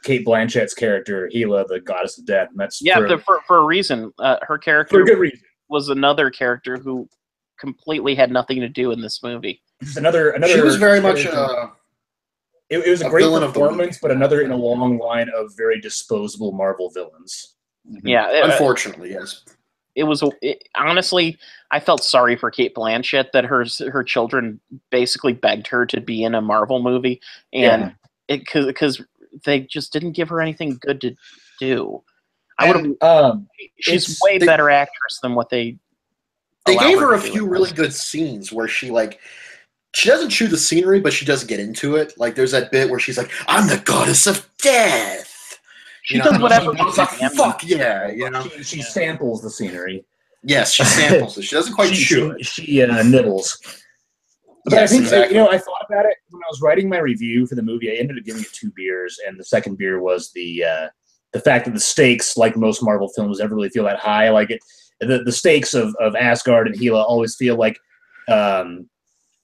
Kate Blanchett's character, Hela, the goddess of death. And that's for a reason. Her for character a good reason. was another character who completely had nothing to do in this movie. Just another. She was very much It was a a great villain of the performance, week. but another in a long line of very disposable Marvel villains. Yeah, unfortunately, yes. it was honestly, I felt sorry for Kate Blanchett that her children basically begged her to be in a Marvel movie, and because they just didn't give her anything good to do. She's way better actress than what they. They gave her a to do few in really this. good scenes where she doesn't chew the scenery, but she does get into it. Like there's that bit where she's like, "I'm the goddess of death." She does whatever. It's like, fuck yeah, you know. She samples the scenery. Yes, she samples it. She doesn't quite chew it. She nibbles. But Yes, I think exactly. I thought about it when I was writing my review for the movie. I ended up giving it 2 beers, and the second beer was the fact that the stakes, like most Marvel films, never really feel that high. Like the stakes of Asgard and Hela always feel like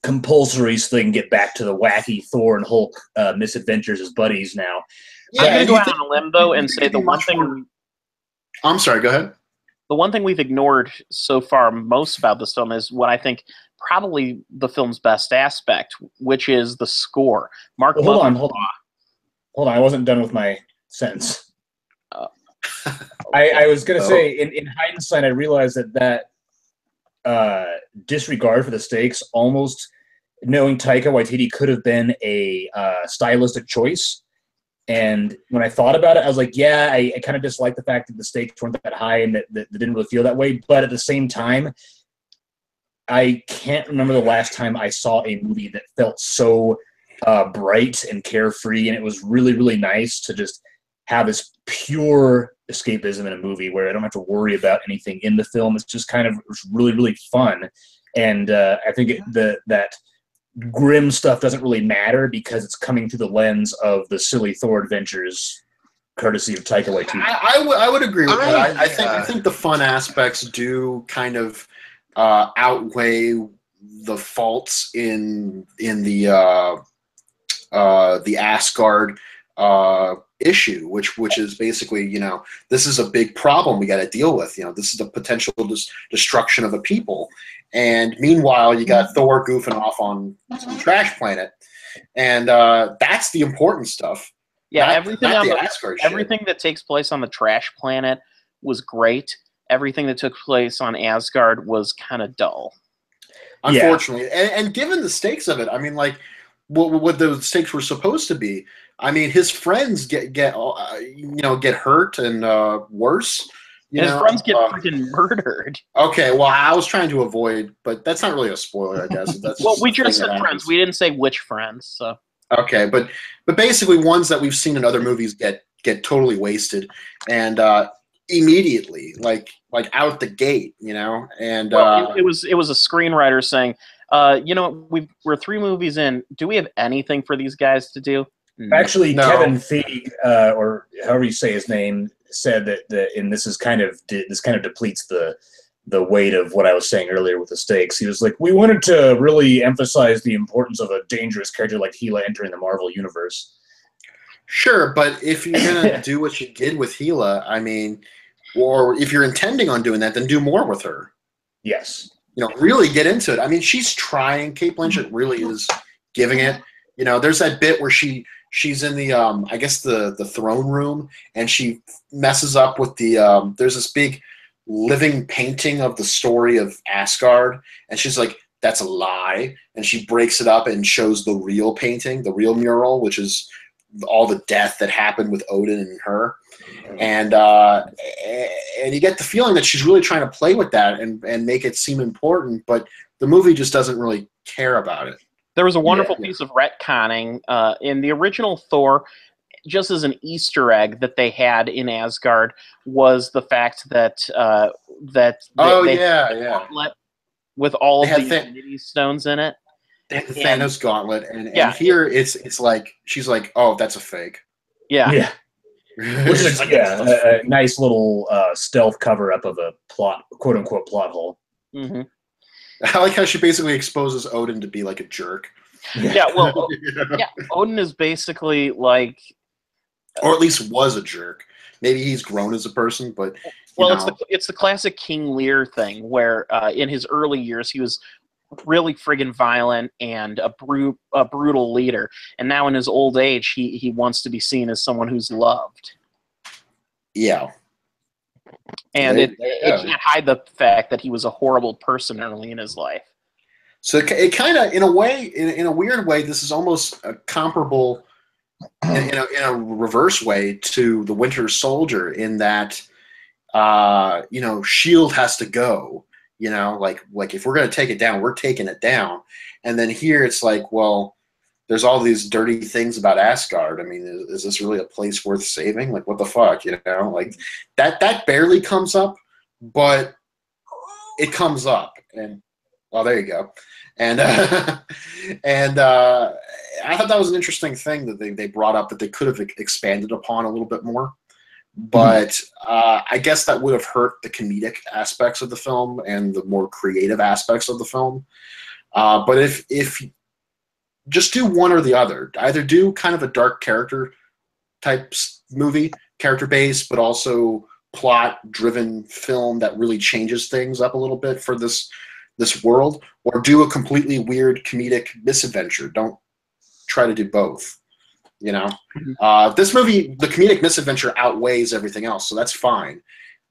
compulsory, so they can get back to the wacky Thor and Hulk misadventures as buddies now. I'm Yeah, going to go you out think- on a limb though and you say think the it'd be one much thing. more- I'm sorry. Go ahead. The one thing we've ignored so far most about this film is what I think probably the film's best aspect, which is the score. Mark, Well, hold on. I wasn't done with my sentence. I was going to say, in hindsight, I realized that disregard for the stakes, almost knowing Taika Waititi could have been a stylistic choice. And when I thought about it, I was like, yeah, I kind of dislike the fact that the stakes weren't that high and that didn't really feel that way. But at the same time, I can't remember the last time I saw a movie that felt so bright and carefree. And it was really, really nice to just have this pure escapism in a movie where I don't have to worry about anything in the film. It's just kind of really, really fun. And I think that grim stuff doesn't really matter because it's coming through the lens of the silly Thor adventures, courtesy of Taika Waititi. I would agree with that. I think the fun aspects do kind of outweigh the faults in the Asgard issue, which is basically, this is a big problem we got to deal with. This is the potential destruction of a people, and meanwhile you got Thor goofing off on some trash planet, and that's the important stuff. Yeah, everything that takes place on the trash planet was great. Everything that took place on Asgard was kind of dull. Unfortunately, and given the stakes of it, I mean, like what the stakes were supposed to be. I mean, his friends get hurt and worse. His friends get freaking murdered. Okay, well, I was trying to avoid, but that's not really a spoiler, I guess. That's well, we just said friends. We didn't say which friends. So okay, but basically ones that we've seen in other movies get totally wasted, and immediately, like out the gate, and it was a screenwriter saying, we're 3 movies in. Do we have anything for these guys to do? Actually, no. Kevin Feige, or however you say his name, said that and this kind of depletes the weight of what I was saying earlier with the stakes. He was like, we wanted to really emphasize the importance of a dangerous character like Gila entering the Marvel universe. Sure, but if you're gonna do what you did with Gila, I mean, or if you're intending on doing that, then do more with her. Yes. Really get into it. I mean, she's trying. Kate Blanchett really is giving it. There's that bit where she's in the I guess the throne room, and she messes up with the there's this big living painting of the story of Asgard, and she's like, that's a lie, and she breaks it up and shows the real painting, the real mural, which is all the death that happened with Odin and her, and you get the feeling that she's really trying to play with that and make it seem important, but the movie just doesn't really care about it. There was a wonderful piece of retconning in the original Thor, just as an Easter egg that they had in Asgard, was the fact that they had a gauntlet with all of the Infinity Stones in it. They had the Thanos gauntlet, and here it's like she's like, oh, that's a fake. Yeah. Which is a nice little stealth cover up of a plot, quote unquote, plot hole. Mm-hmm. I like how she basically exposes Odin to be like a jerk. Yeah, well, Odin is basically like, or at least was a jerk. Maybe he's grown as a person, but it's the classic King Lear thing where in his early years he was really friggin' violent and a brutal leader, and now in his old age he wants to be seen as someone who's loved. Yeah. And it can't hide the fact that he was a horrible person early in his life. So it kind of, in a way, in a weird way, this is almost a comparable, in a reverse way, to the Winter Soldier, in that, S.H.I.E.L.D. has to go. Like if we're going to take it down, we're taking it down. And then here it's like, well, there's all these dirty things about Asgard. I mean, is this really a place worth saving? Like, what the fuck, Like, that barely comes up, but it comes up. And, well, there you go. And I thought that was an interesting thing that they brought up that they could have expanded upon a little bit more. But I guess that would have hurt the comedic aspects of the film and the more creative aspects of the film. But if just do one or the other. Either do kind of a dark character type movie, character based, but also plot driven film that really changes things up a little bit for this world, or do a completely weird comedic misadventure. Don't try to do both. This movie, the comedic misadventure outweighs everything else, so that's fine.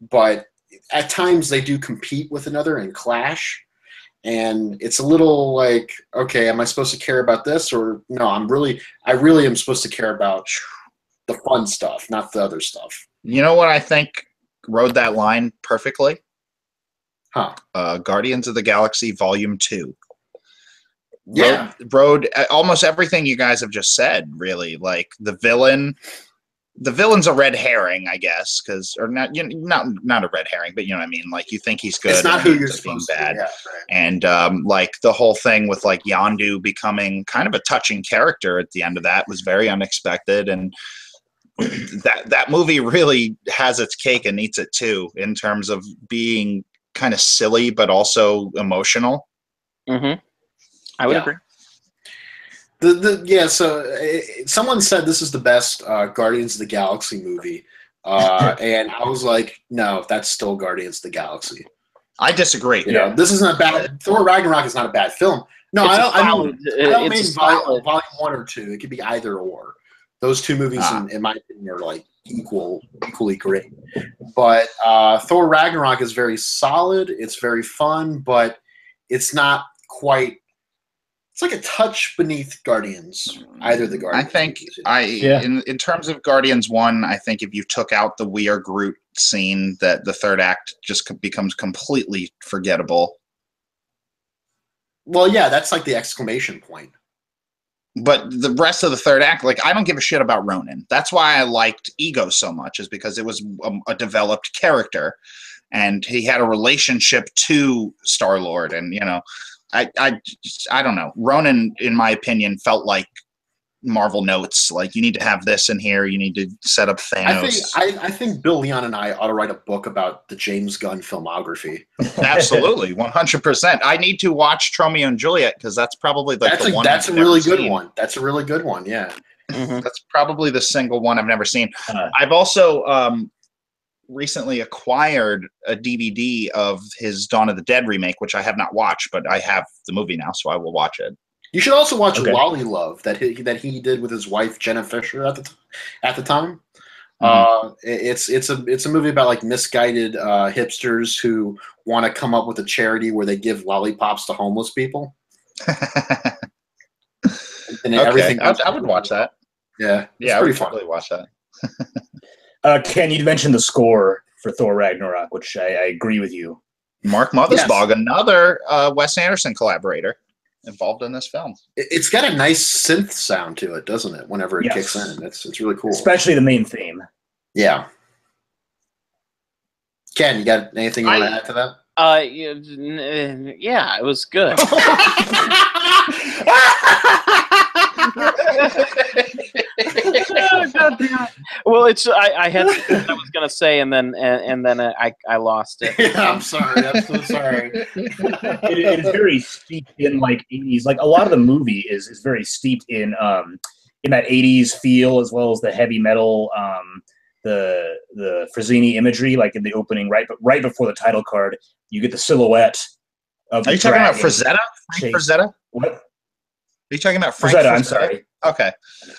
But at times they do compete with another and clash. And it's a little like, okay, am I supposed to care about this, or no? I really am supposed to care about the fun stuff, not the other stuff. You know what I think rode that line perfectly? Huh? Guardians of the Galaxy Volume 2. Yeah, rode almost everything you guys have just said. Really, like the villain the villain's a red herring, I guess, or not, not a red herring, but you know what I mean. Like you think he's good, It's not and who he you're ends up being supposed to be. bad. Yeah, right. And like the whole thing with like Yondu becoming kind of a touching character at the end of that was very unexpected, and that movie really has its cake and eats it too in terms of being kind of silly but also emotional. Mm-hmm. I would agree. Someone said this is the best Guardians of the Galaxy movie, and I was like, no, that's still Guardians of the Galaxy. I disagree. You know, this isn't a bad. Thor Ragnarok is not a bad film. No, I don't mean volume 1 or 2. It could be either or. Those two movies, in my opinion, are like equally great. But Thor Ragnarok is very solid. It's very fun, but it's not quite. It's like a touch beneath Guardians. Either the Guardians. I think movies, in terms of Guardians 1, I think if you took out the We Are Groot scene, that the third act just becomes completely forgettable. Well, yeah, that's like the exclamation point. But the rest of the third act, like, I don't give a shit about Ronan. That's why I liked Ego so much, is because it was a developed character, and he had a relationship to Star-Lord, and you know. I don't know. Ronan, in my opinion, felt like Marvel notes. Like, you need to have this in here. You need to set up Thanos. I think Bill Leon and I ought to write a book about the James Gunn filmography. Absolutely, 100%. I need to watch Romeo and Juliet because that's probably like the one. That's a really good one. That's a really good one. Yeah, that's probably the single one I've never seen. I've also recently acquired a DVD of his Dawn of the Dead remake, which I have not watched, but I have the movie now, so I will watch it. You should also watch Lolly Love that he did with his wife Jenna Fisher at the time. Mm-hmm. It's a movie about like misguided hipsters who want to come up with a charity where they give lollipops to homeless people. And everything. I would watch that. Yeah, I would probably watch that. Ken, you mentioned the score for Thor Ragnarok, which I agree with you. Mark Mothersbaugh, another Wes Anderson collaborator, involved in this film. It's got a nice synth sound to it, doesn't it? Whenever it kicks in, it's really cool. Especially the main theme. Yeah. Ken, you got anything you want to add to that? Yeah, it was good. Well, I had what I was gonna say, and then I lost it. Yeah, I'm sorry. I'm so sorry. It is very steeped in like 80s. Like a lot of the movie is very steeped in that 80s feel, as well as the heavy metal, the Frazzini imagery. Like in the opening, right before the title card, you get the silhouette of. Are you talking about Frazetta? Frazetta? What? Are you talking about Frank Frazetta? I'm sorry. Okay,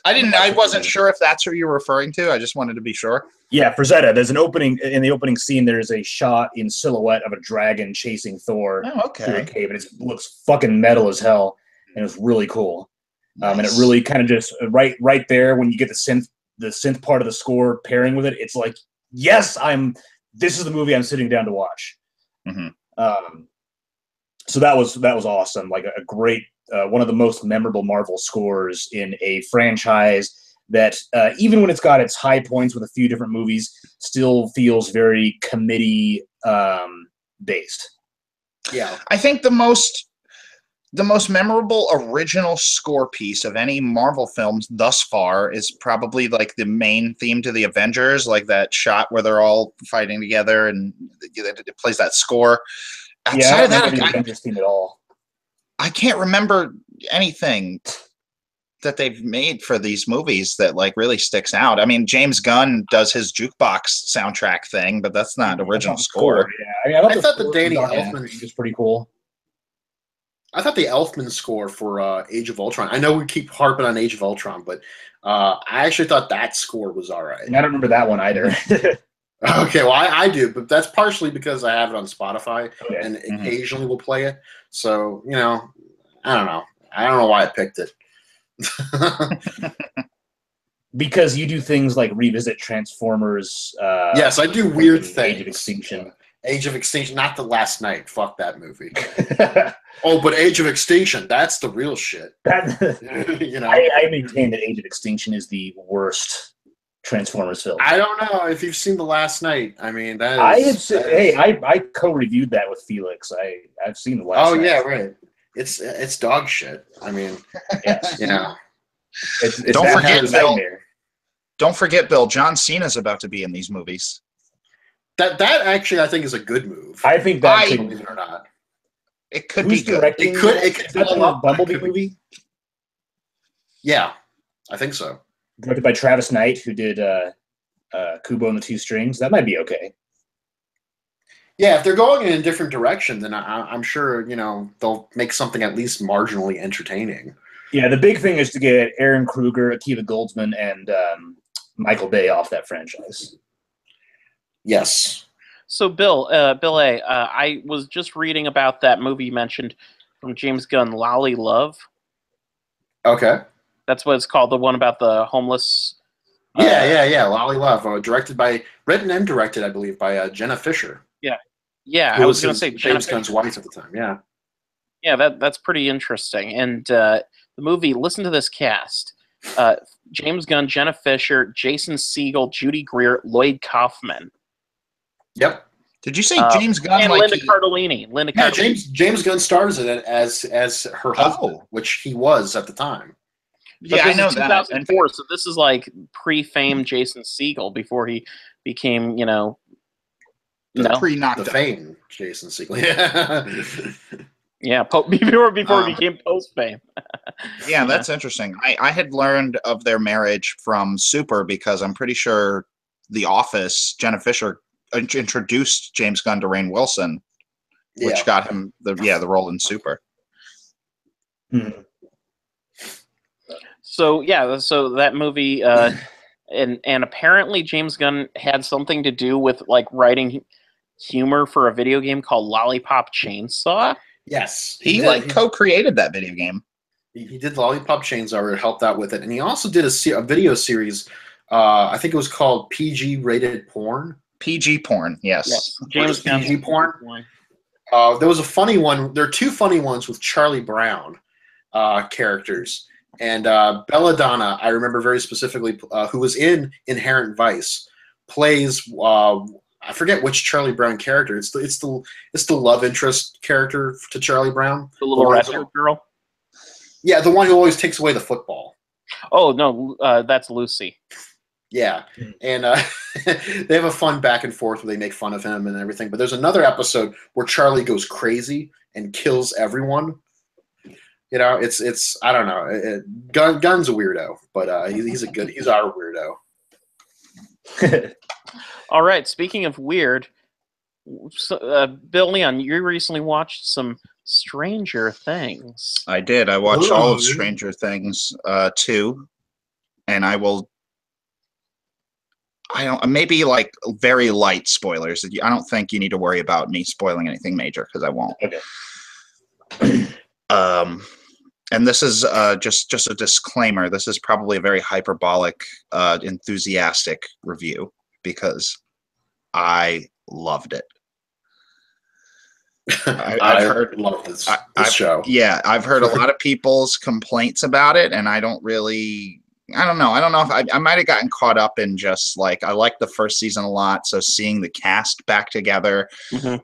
I wasn't sure if that's who you were referring to. I just wanted to be sure. Yeah, Frazetta. There's an opening in the opening scene. There's a shot in silhouette of a dragon chasing Thor through a cave, and it looks fucking metal as hell, and it's really cool. Nice. And it really kind of just right there when you get the synth part of the score pairing with it, it's like, yes, this is the movie I'm sitting down to watch. Mm-hmm. So that was awesome. Like a great. One of the most memorable Marvel scores in a franchise that, even when it's got its high points with a few different movies, still feels very committee based. Yeah, I think the most memorable original score piece of any Marvel films thus far is probably like the main theme to the Avengers, like that shot where they're all fighting together and it plays that score. Outside of that, the Avengers theme at all. I can't remember anything that they've made for these movies that like really sticks out. I mean, James Gunn does his jukebox soundtrack thing, but that's not original score. Yeah, I thought the Danny Elfman is pretty cool. I thought the Elfman score for Age of Ultron. I know we keep harping on Age of Ultron, but I actually thought that score was all right. I don't remember that one either. Okay, well, I do, but that's partially because I have it on Spotify and occasionally we'll play it. So, you know, I don't know. I don't know why I picked it. Because you do things like revisit Transformers. Yes, I do weird things. Age of Extinction. Age of Extinction, not The Last Night. Fuck that movie. Oh, but Age of Extinction, that's the real shit. You know, I maintain that Age of Extinction is the worst Transformers film. I don't know if you've seen The Last Night. I mean, that I is. have. I co-reviewed that with Felix. I've seen The Last Oh Night. yeah, right. It's dog shit. I mean, Yes. yeah. It's Don't that forget, kind of Bill. nightmare. Don't forget, Bill. John Cena's about to be in these movies. That actually I think is a good move. I think that I- Believe it or not. It could Who's be good. directing? It could Is that blow the up, but it Bumblebee could be- movie? Yeah, I think so. Directed by Travis Knight, who did Kubo and the Two Strings. That might be okay. Yeah, if they're going in a different direction, then I'm sure they'll make something at least marginally entertaining. Yeah, the big thing is to get Aaron Kruger, Akiva Goldsman, and Michael Bay off that franchise. Yes. So, Bill A., I was just reading about that movie you mentioned from James Gunn, Lolly Love. Okay. That's what it's called, the one about the homeless. Yeah. Lolly Love, written and directed, I believe, by Jenna Fisher. Yeah, Who I was going to say James Jenna Gunn's Fisher. wife at the time. Yeah. Yeah, that's pretty interesting. And the movie, listen to this cast: James Gunn, Jenna Fisher, Jason Segel, Judy Greer, Lloyd Kaufman, Yep. Did you say James Gunn? and like Linda he- Cardellini. Yeah, James Gunn stars in it as her husband, Oh. which he was at the time. But Yeah, I this know is that. 2004, so this is like pre-fame Jason Segel before he became, no. Pre-knocked The up. fame Jason Segel. Yeah. Yeah, before he Um, became post-fame. Yeah, that's interesting. I had learned of their marriage from Super because I'm pretty sure The Office, Jenna Fisher introduced James Gunn to Rainn Wilson, which got him the role in Super. Hmm. So that movie, and apparently James Gunn had something to do with like writing humor for a video game called Lollipop Chainsaw. Yes. He did. co-created that video game. He did Lollipop Chainsaw, or helped out with it, and he also did a video series. I think it was called PG Rated Porn. PG porn, yes. James Gunn. PG porn. There was a funny one. There are two funny ones with Charlie Brown characters. And Belladonna, I remember very specifically, who was in Inherent Vice, plays I forget which Charlie Brown character. It's the love interest character to Charlie Brown. The little redhead girl. Yeah, the one who always takes away the football. Oh no, that's Lucy. Yeah, and they have a fun back and forth where they make fun of him and everything. But there's another episode where Charlie goes crazy and kills everyone. It's I don't know. Gunn's a weirdo, but he's our weirdo. All right. Speaking of weird, Bill Leon, you recently watched some Stranger Things. I did. I watched all of Ooh. Stranger Things 2, and I don't maybe like very light spoilers. I don't think you need to worry about me spoiling anything major because I won't. Okay. And this is just a disclaimer. This is probably a very hyperbolic, enthusiastic review because I loved it. I've heard love this show. Yeah, I've heard a lot of people's complaints about it, and I don't know. I don't know if I might have gotten caught up in just like I liked the first season a lot, so seeing the cast back together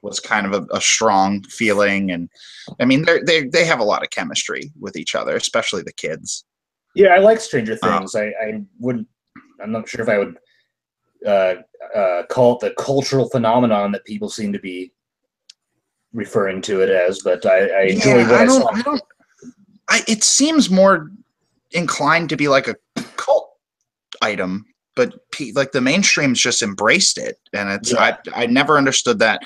was kind of a strong feeling, and I mean they have a lot of chemistry with each other, especially the kids. Yeah, I like Stranger Things. I'm not sure if I would call it the cultural phenomenon that people seem to be referring to it as, but I enjoy what I saw. It seems more inclined to be like a cult item, but like the mainstream's just embraced it, and it's I never understood that.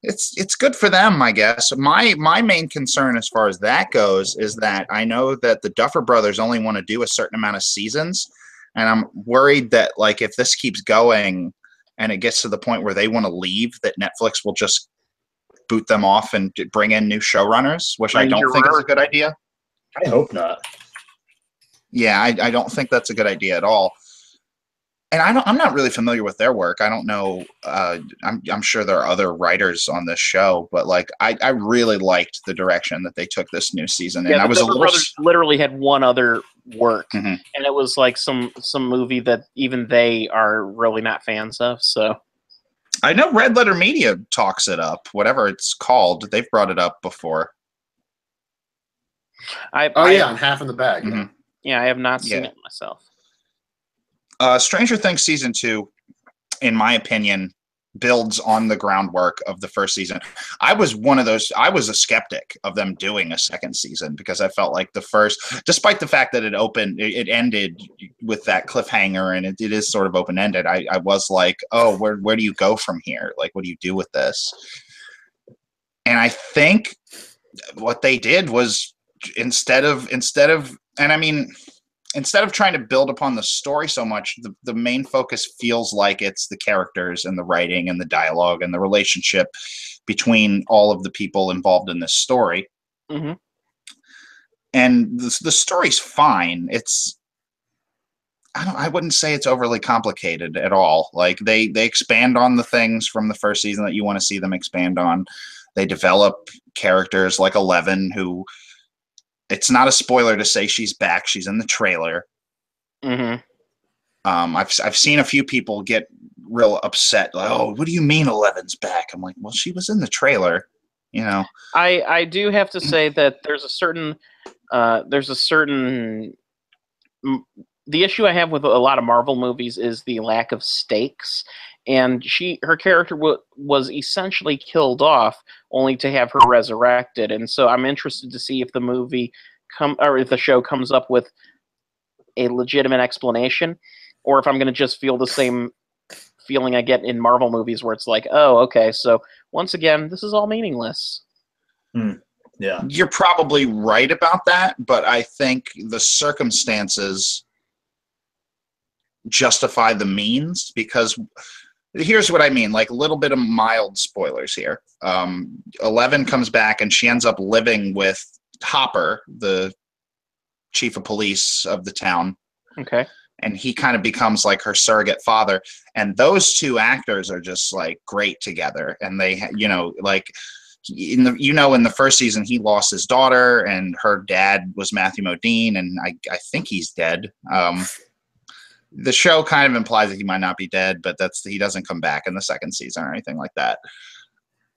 It's good for them, I guess. My main concern as far as that goes is that I know that the Duffer Brothers only want to do a certain amount of seasons, and I'm worried that like if this keeps going and it gets to the point where they want to leave, that Netflix will just boot them off and bring in new showrunners, which I don't think is a good idea. I hope not. Yeah, I don't think that's a good idea at all. and I'm not really familiar with their work. I don't know. I'm sure there are other writers on this show, but like I really liked the direction that they took this new season, and Yeah, I the was a Duffer little. Brothers literally had one other work, Mhm. and it was like some movie that even they are really not fans of. So I know Red Letter Media talks it up, whatever it's called. They've brought it up before. Yeah, on Half in the Bag. Yeah. Mhm. Yeah, I have not seen Yeah. it myself. Stranger Things season 2, in my opinion, builds on the groundwork of the first season. I was a skeptic of them doing a second season because I felt like the first, despite the fact that it ended with that cliffhanger and it is sort of open ended. I was like, oh, where do you go from here? Like, what do you do with this? And I think what they did was instead of trying to build upon the story so much, the main focus feels like it's the characters and the writing and the dialogue and the relationship between all of the people involved in this story. Mm-hmm. And the story's fine. I wouldn't say it's overly complicated at all. Like they expand on the things from the first season that you want to see them expand on. They develop characters like Eleven, who, it's not a spoiler to say she's back. She's in the trailer. Mm-hmm. I've seen a few people get real upset. Like, oh, what do you mean Eleven's back? I'm like, well, she was in the trailer, you know. I do have to say that there's a certain the issue I have with a lot of Marvel movies is the lack of stakes, and her character was essentially killed off only to have her resurrected, and so I'm interested to see if if the show comes up with a legitimate explanation, or if I'm going to just feel the same feeling I get in Marvel movies where it's like, oh, okay, so once again, this is all meaningless. Yeah. You're probably right about that, but I think the circumstances justify the means, because here's what I mean, like a little bit of mild spoilers here. 11 comes back and she ends up living with Hopper, the chief of police of the town. Okay. And he kind of becomes like her surrogate father. And those two actors are just like great together. And they, like in the first season, he lost his daughter and her dad was Matthew Modine. And I think he's dead. The show kind of implies that he might not be dead, but he doesn't come back in the second season or anything like that.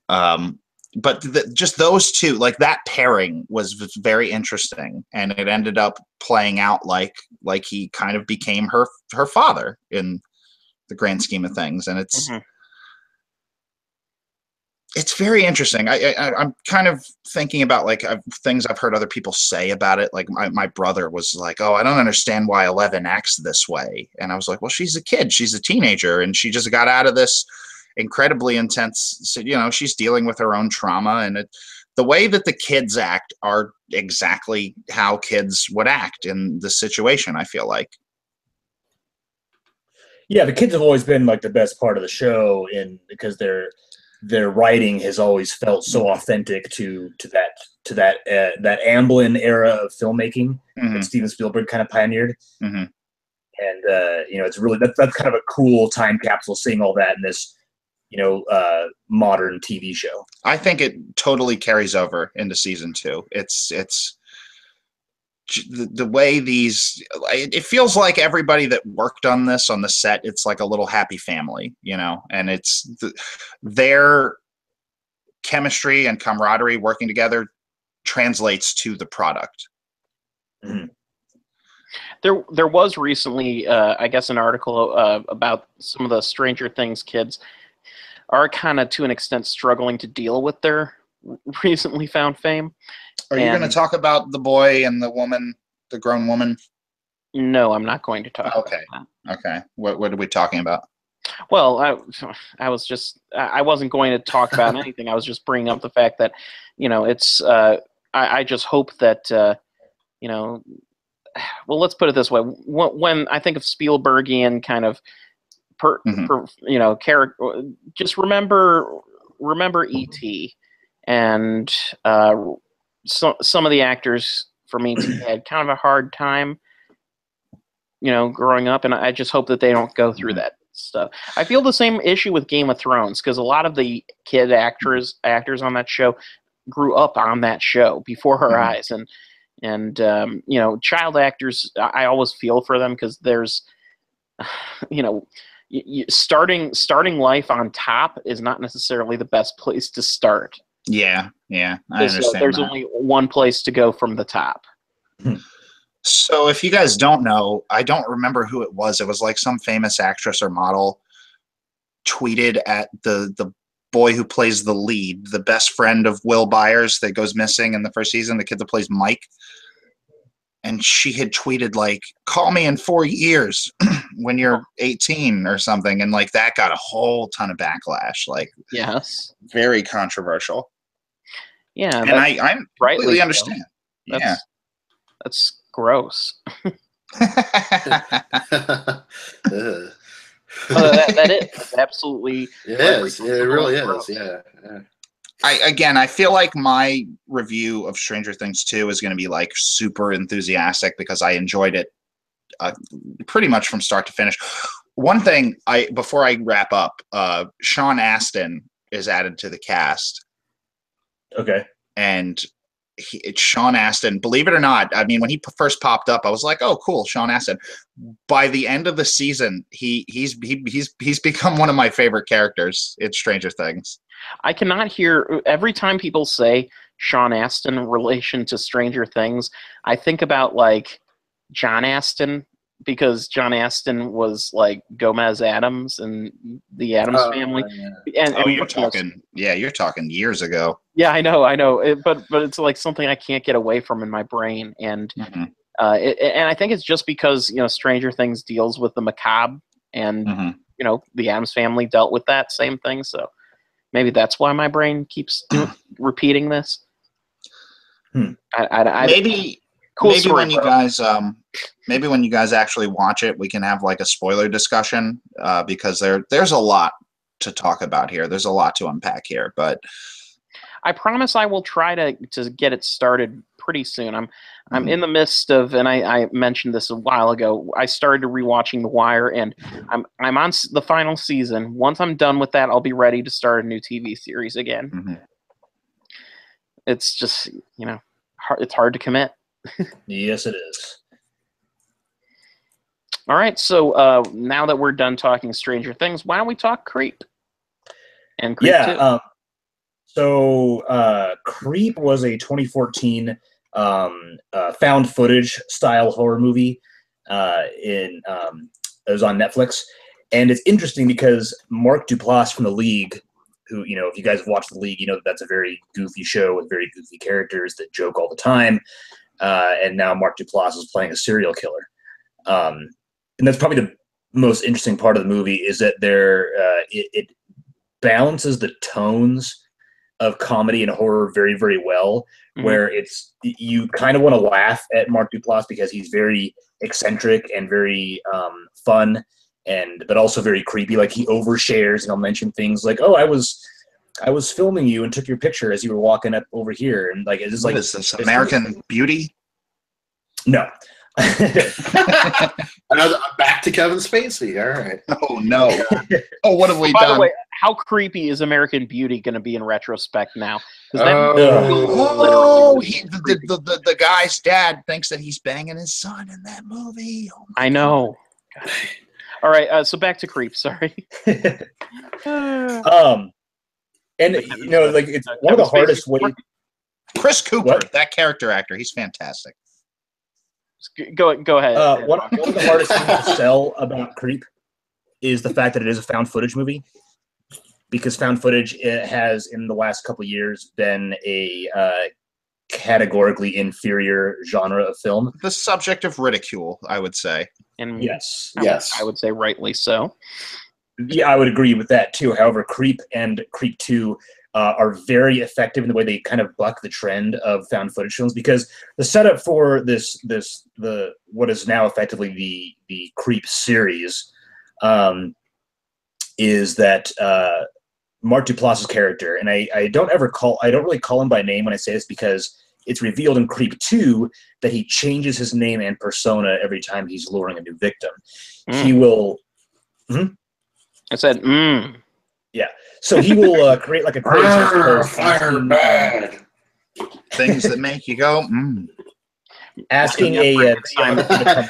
But just those two, like that pairing was very interesting, and it ended up playing out like he kind of became her father in the grand scheme of things, and it's very interesting. I'm kind of thinking about like things I've heard other people say about it. Like my brother was like, "Oh, I don't understand why 11 acts this way," and I was like, "Well, she's a kid, she's a teenager, and she just got out of this incredibly intense, she's dealing with her own trauma, and the way that the kids act are exactly how kids would act in this situation, I feel like." Yeah, the kids have always been like the best part of the show, because their writing has always felt so authentic to that Amblin era of filmmaking that Steven Spielberg kind of pioneered. And it's really that's kind of a cool time capsule, seeing all that in this modern TV show. I think it totally carries over into season 2. It's the way it feels like everybody that worked on this on the set, it's like a little happy family, and it's their chemistry and camaraderie working together translates to the product. Mm-hmm. There was recently, I guess, an article about some of the Stranger Things kids are kind of, to an extent, struggling to deal with their recently found fame. Are you going to talk about the boy and the woman, the grown woman? No, I'm not going to talk about that. Okay. What are we talking about? Well, I wasn't going to talk about anything. I was just bringing up the fact that, it's, I just hope that, well, let's put it this way. When I think of Spielbergian kind of, character, just remember E.T. and some of the actors from E.T. had kind of a hard time growing up, and I just hope that they don't go through that stuff. I feel the same issue with Game of Thrones because a lot of the kid actors on that show grew up on that show before her eyes, and child actors, I always feel for them because there's, starting life on top is not necessarily the best place to start. Yeah, I understand. There's that. only one place to go from the top. So if you guys don't know, I don't remember who it was. It was like some famous actress or model tweeted at the boy who plays the lead, the best friend of Will Byers that goes missing in the first season, the kid that plays Mike. And she had tweeted like, "Call me in 4 years when you're 18 or something." And like that got a whole ton of backlash. Like, yes, very controversial. Yeah, and I completely understand. That's gross. That is absolutely. It is. It really is. Yeah. I feel like my review of Stranger Things 2 is going to be like super enthusiastic because I enjoyed it pretty much from start to finish. One thing before I wrap up, Sean Astin is added to the cast. Okay. And it's Sean Astin. Believe it or not, I mean, when he first popped up, I was like, "Oh, cool, Sean Astin." By the end of the season, he's become one of my favorite characters in Stranger Things. I cannot hear every time people say Sean Astin in relation to Stranger Things. I think about like John Astin because John Astin was like Gomez Addams and the Addams family. Yeah. And you're talking years ago. Yeah, I know. But it's like something I can't get away from in my brain, and and I think it's just because Stranger Things deals with the macabre, and the Addams family dealt with that same thing. So maybe that's why my brain keeps repeating this. Maybe when you guys actually watch it, we can have like a spoiler discussion because there's a lot to talk about here. There's a lot to unpack here, but I promise I will try to get it started pretty soon. I'm in the midst of, and I mentioned this a while ago. I started rewatching The Wire, and I'm on the final season. Once I'm done with that, I'll be ready to start a new TV series again. It's just it's hard to commit. Yes, it is. All right, so now that we're done talking Stranger Things, why don't we talk Creep? And Creep 2. So Creep was a 2014 found footage style horror movie. It was on Netflix, and it's interesting because Mark Duplass from The League, who if you guys have watched The League, that's a very goofy show with very goofy characters that joke all the time. And now Mark Duplass is playing a serial killer. And that's probably the most interesting part of the movie is that it balances the tones of comedy and horror very, very well, where you kind of want to laugh at Mark Duplass because he's very eccentric and very fun, but also very creepy. Like he overshares and he'll mention things like, "Oh, I was filming you and took your picture as you were walking up over here," and like it's what is this, American Beauty? No. Back to Kevin Spacey. All right. Oh no. Oh, what have we done? By the way, how creepy is American Beauty going to be in retrospect now? The guy's dad thinks that he's banging his son in that movie. Oh I know. God. All right, so back to Creep. Sorry. And like it's one of the hardest ways. Chris Cooper, that character actor, he's fantastic. Go ahead. One of the hardest things to sell about Creep is the fact that it is a found footage movie, because found footage has in the last couple of years been a categorically inferior genre of film. The subject of ridicule, I would say. And yes, I would say rightly so. Yeah, I would agree with that too. However, Creep and Creep 2 are very effective in the way they kind of buck the trend of found footage films, because the setup for what is now effectively the Creep series is that Mark Duplass's character, and I don't really call him by name when I say this because it's revealed in Creep 2 that he changes his name and persona every time he's luring a new victim. He will. I said, Yeah. So he will create like a Craigslist post asking, Things that make you go, asking a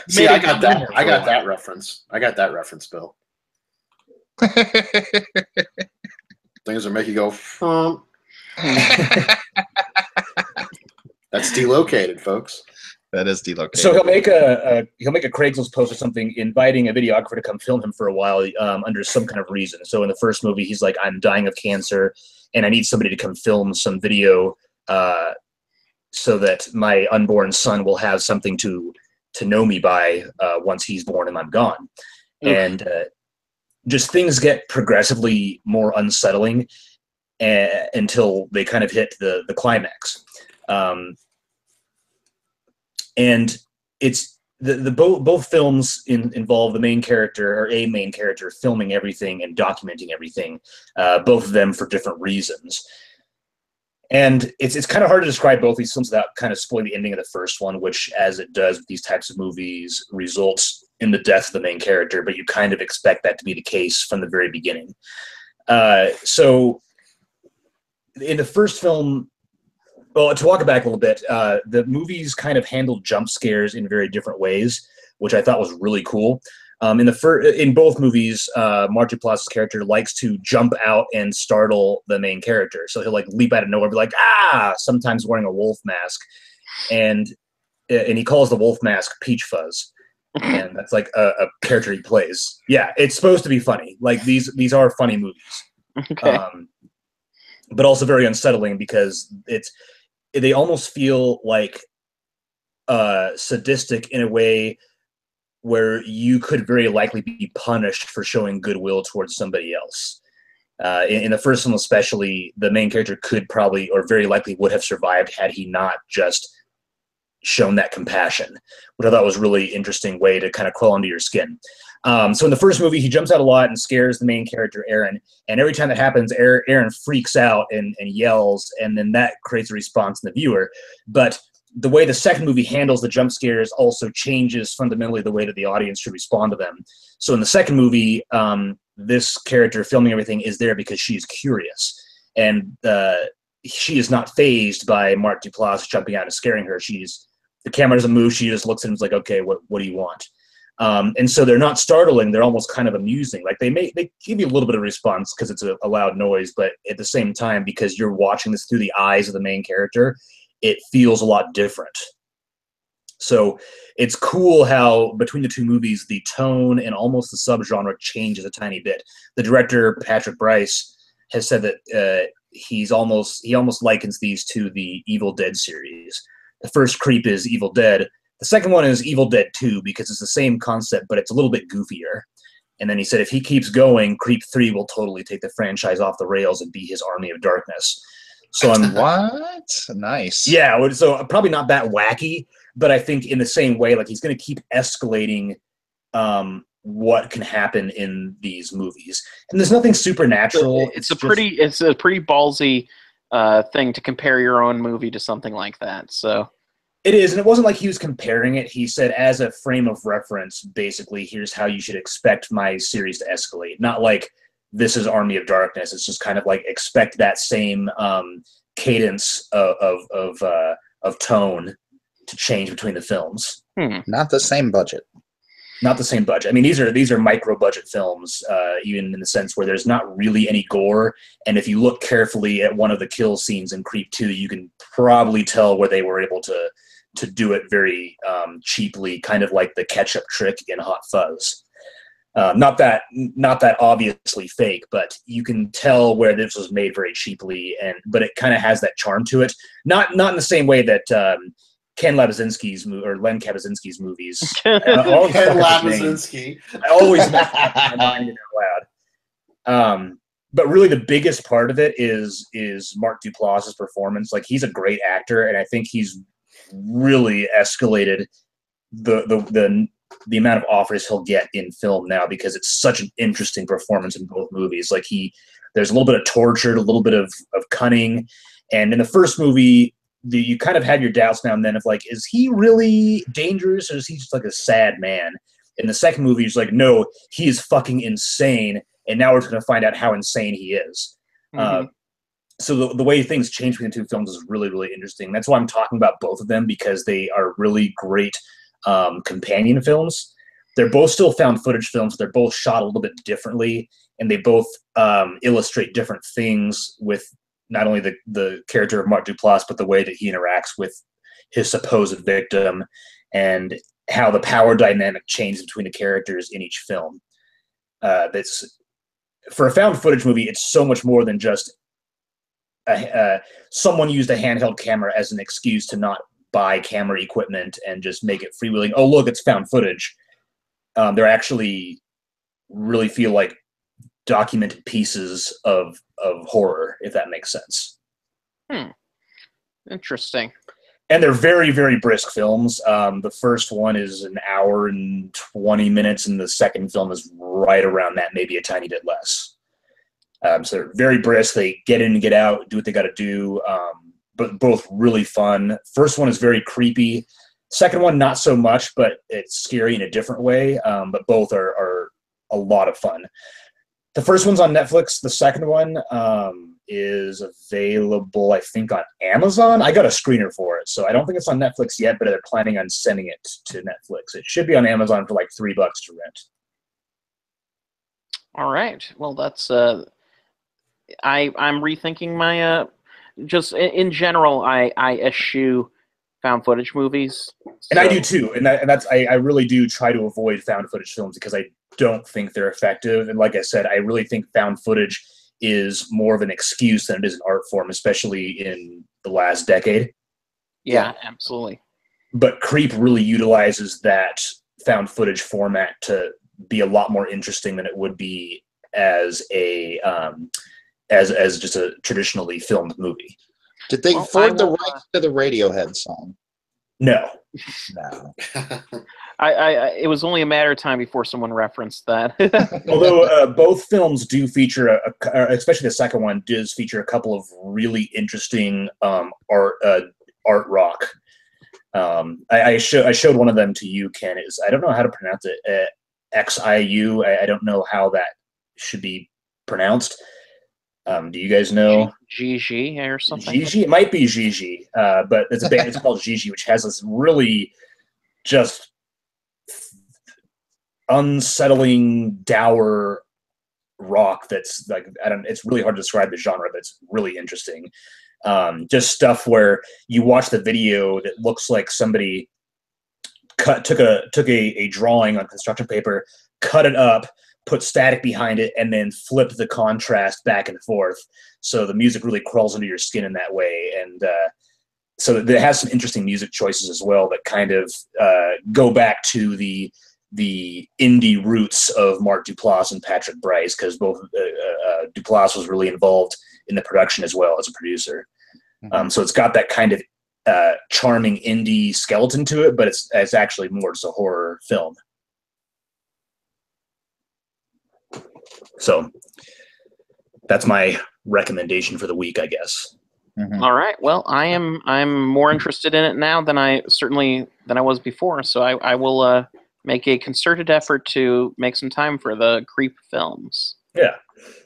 See, I got that. I got that reference. I got that reference, Bill. Things that make you go. That's delocated, folks. That is delocated. So he'll make a Craigslist post or something, inviting a videographer to come film him for a while under some kind of reason. So in the first movie, he's like, "I'm dying of cancer, and I need somebody to come film some video so that my unborn son will have something to know me by once he's born and I'm gone." And just things get progressively more unsettling until they kind of hit the climax. And it's both films involve the main character or a main character filming everything and documenting everything, both of them for different reasons. And it's kind of hard to describe both these films without kind of spoiling the ending of the first one, which, as it does with these types of movies, results in the death of the main character, but you kind of expect that to be the case from the very beginning. So in the first film, well, to walk it back a little bit, the movies kind of handled jump scares in very different ways, which I thought was really cool. In both movies, Mark Duplass's character likes to jump out and startle the main character. So he'll like leap out of nowhere, and be like, "Ah!" Sometimes wearing a wolf mask, and he calls the wolf mask Peach Fuzz, and that's like a character he plays. Yeah, it's supposed to be funny. Like these are funny movies, okay. But also very unsettling because they almost feel like sadistic in a way where you could very likely be punished for showing goodwill towards somebody else. In the first one especially, the main character could probably or very likely would have survived had he not just shown that compassion, which I thought was a really interesting way to kind of crawl under your skin. So in the first movie, he jumps out a lot and scares the main character, Aaron. And every time that happens, Aaron freaks out and yells, and then that creates a response in the viewer. But the way the second movie handles the jump scares also changes fundamentally the way that the audience should respond to them. So in the second movie, this character filming everything is there because she's curious. And she is not fazed by Mark Duplass jumping out and scaring her. The camera doesn't move. She just looks at him and is like, "Okay, what do you want?" And so they're not startling. They're almost kind of amusing. Like they give you a little bit of response because it's a loud noise, but at the same time, because you're watching this through the eyes of the main character, it feels a lot different. So it's cool how between the two movies, the tone and almost the subgenre changes a tiny bit. The director, Patrick Brice, has said that he almost likens these to the Evil Dead series. The first Creep is Evil Dead. The second one is Evil Dead 2 because it's the same concept, but it's a little bit goofier. And then he said if he keeps going, Creep 3 will totally take the franchise off the rails and be his Army of Darkness. So what? Nice. Yeah, so probably not that wacky, but I think in the same way, like he's going to keep escalating what can happen in these movies. And there's nothing supernatural. It's a pretty ballsy thing to compare your own movie to something like that. So it is, and it wasn't like he was comparing it. He said, as a frame of reference, basically, here's how you should expect my series to escalate. Not like this is Army of Darkness. It's just kind of like expect that same cadence of tone to change between the films. Not the same budget. Not the same budget. I mean, these are micro budget films, even in the sense where there's not really any gore. And if you look carefully at one of the kill scenes in Creep 2, you can probably tell where they were able to do it very cheaply, kind of like the ketchup trick in Hot Fuzz. Not that obviously fake, but you can tell where this was made very cheaply, but it kind of has that charm to it. Not in the same way that Ken Labazinski's or Len Kabazinski's movies. Ken Labazinski. I always mess up my mind out loud. But really, the biggest part of it is Mark Duplass's performance. Like he's a great actor, and I think he's really escalated the amount of offers he'll get in film now because it's such an interesting performance in both movies. Like there's a little bit of torture, a little bit of cunning, and in the first movie, you kind of have your doubts now and then of like, is he really dangerous or is he just like a sad man? In the second movie, he's like, no, he is fucking insane, and now we're going to find out how insane he is. So the way things change between the two films is really, really interesting. That's why I'm talking about both of them, because they are really great companion films. They're both still found footage films. They're both shot a little bit differently, and they both illustrate different things with not only the character of Mark Duplass, but the way that he interacts with his supposed victim and how the power dynamic changes between the characters in each film. That's for a found footage movie, it's so much more than just someone used a handheld camera as an excuse to not buy camera equipment and just make it freewheeling. Oh, look, it's found footage. They're actually really feel like documented pieces of horror, if that makes sense. Interesting. And they're very, very brisk films. The first one is an hour and 20 minutes, and the second film is right around that, maybe a tiny bit less. So they're very brisk. They get in and get out, do what they got to do, but both really fun. First one is very creepy. Second one, not so much, but it's scary in a different way. But both are a lot of fun. The first one's on Netflix. The second one is available, I think, on Amazon. I got a screener for it, so I don't think it's on Netflix yet, but they're planning on sending it to Netflix. It should be on Amazon for like $3 to rent. All right. Well, that's I'm rethinking my just in general. I eschew found footage movies, and I do too. And that's I really do try to avoid found footage films because I don't think they're effective. And like I said, I really think found footage is more of an excuse than it is an art form, especially in the last decade. Yeah, absolutely. But Creep really utilizes that found footage format to be a lot more interesting than it would be as a as just a traditionally filmed movie. Did they afford the rights to the Radiohead song? No. No. It was only a matter of time before someone referenced that. Although both films do feature, especially the second one, does feature a couple of really interesting art rock. I showed one of them to you, Ken. I don't know how to pronounce it. XIU. I don't know how that should be pronounced. Do you guys know? Gigi or something? Gigi? It might be Gigi, but it's a band. It's called Gigi, which has this really just unsettling, dour rock that's like, it's really hard to describe the genre, but it's really interesting. Just stuff where you watch the video that looks like somebody took a drawing on construction paper, cut it up, put static behind it, and then flip the contrast back and forth. So the music really crawls into your skin in that way. And so it has some interesting music choices as well that kind of go back to the indie roots of Mark Duplass and Patrick Bryce, because both Duplass was really involved in the production as well as a producer. So it's got that kind of charming indie skeleton to it, but it's actually more just a horror film. So that's my recommendation for the week, I guess. All right. Well, I'm more interested in it now than I was before. So I will make a concerted effort to make some time for the Creep films. Yeah.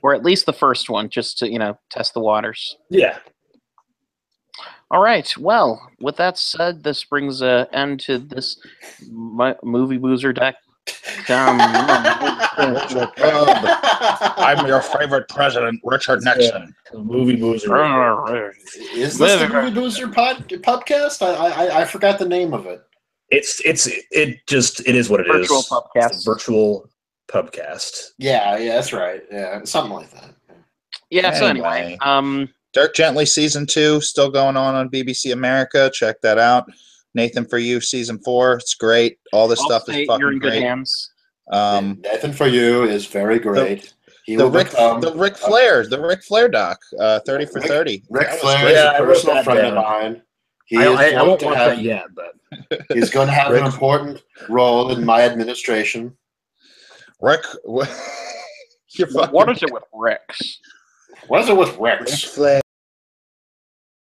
Or at least the first one, just to test the waters. Yeah. All right. Well, with that said, this brings an end to this movie boozer deck. I'm your favorite president, Richard Nixon. Movie boozer. Is this the movie boozer podcast? I forgot the name of it. It is what it is. Virtual Pubcast. Virtual Pubcast. Yeah, that's right. Yeah, something like that. Yeah. So anyway, Dirk Gently season 2 still going on BBC America. Check that out. Nathan For You season 4. It's great. All this stuff is fucking you're in good great. Hands. Nathan For You is very great. The Ric Flair doc, 30 for 30. Ric Flair is a personal friend of mine. I won't watch that yet, but he's going to have an important role in my administration. Rick, what is it with Rex? What is it with Rex? Ric Flair.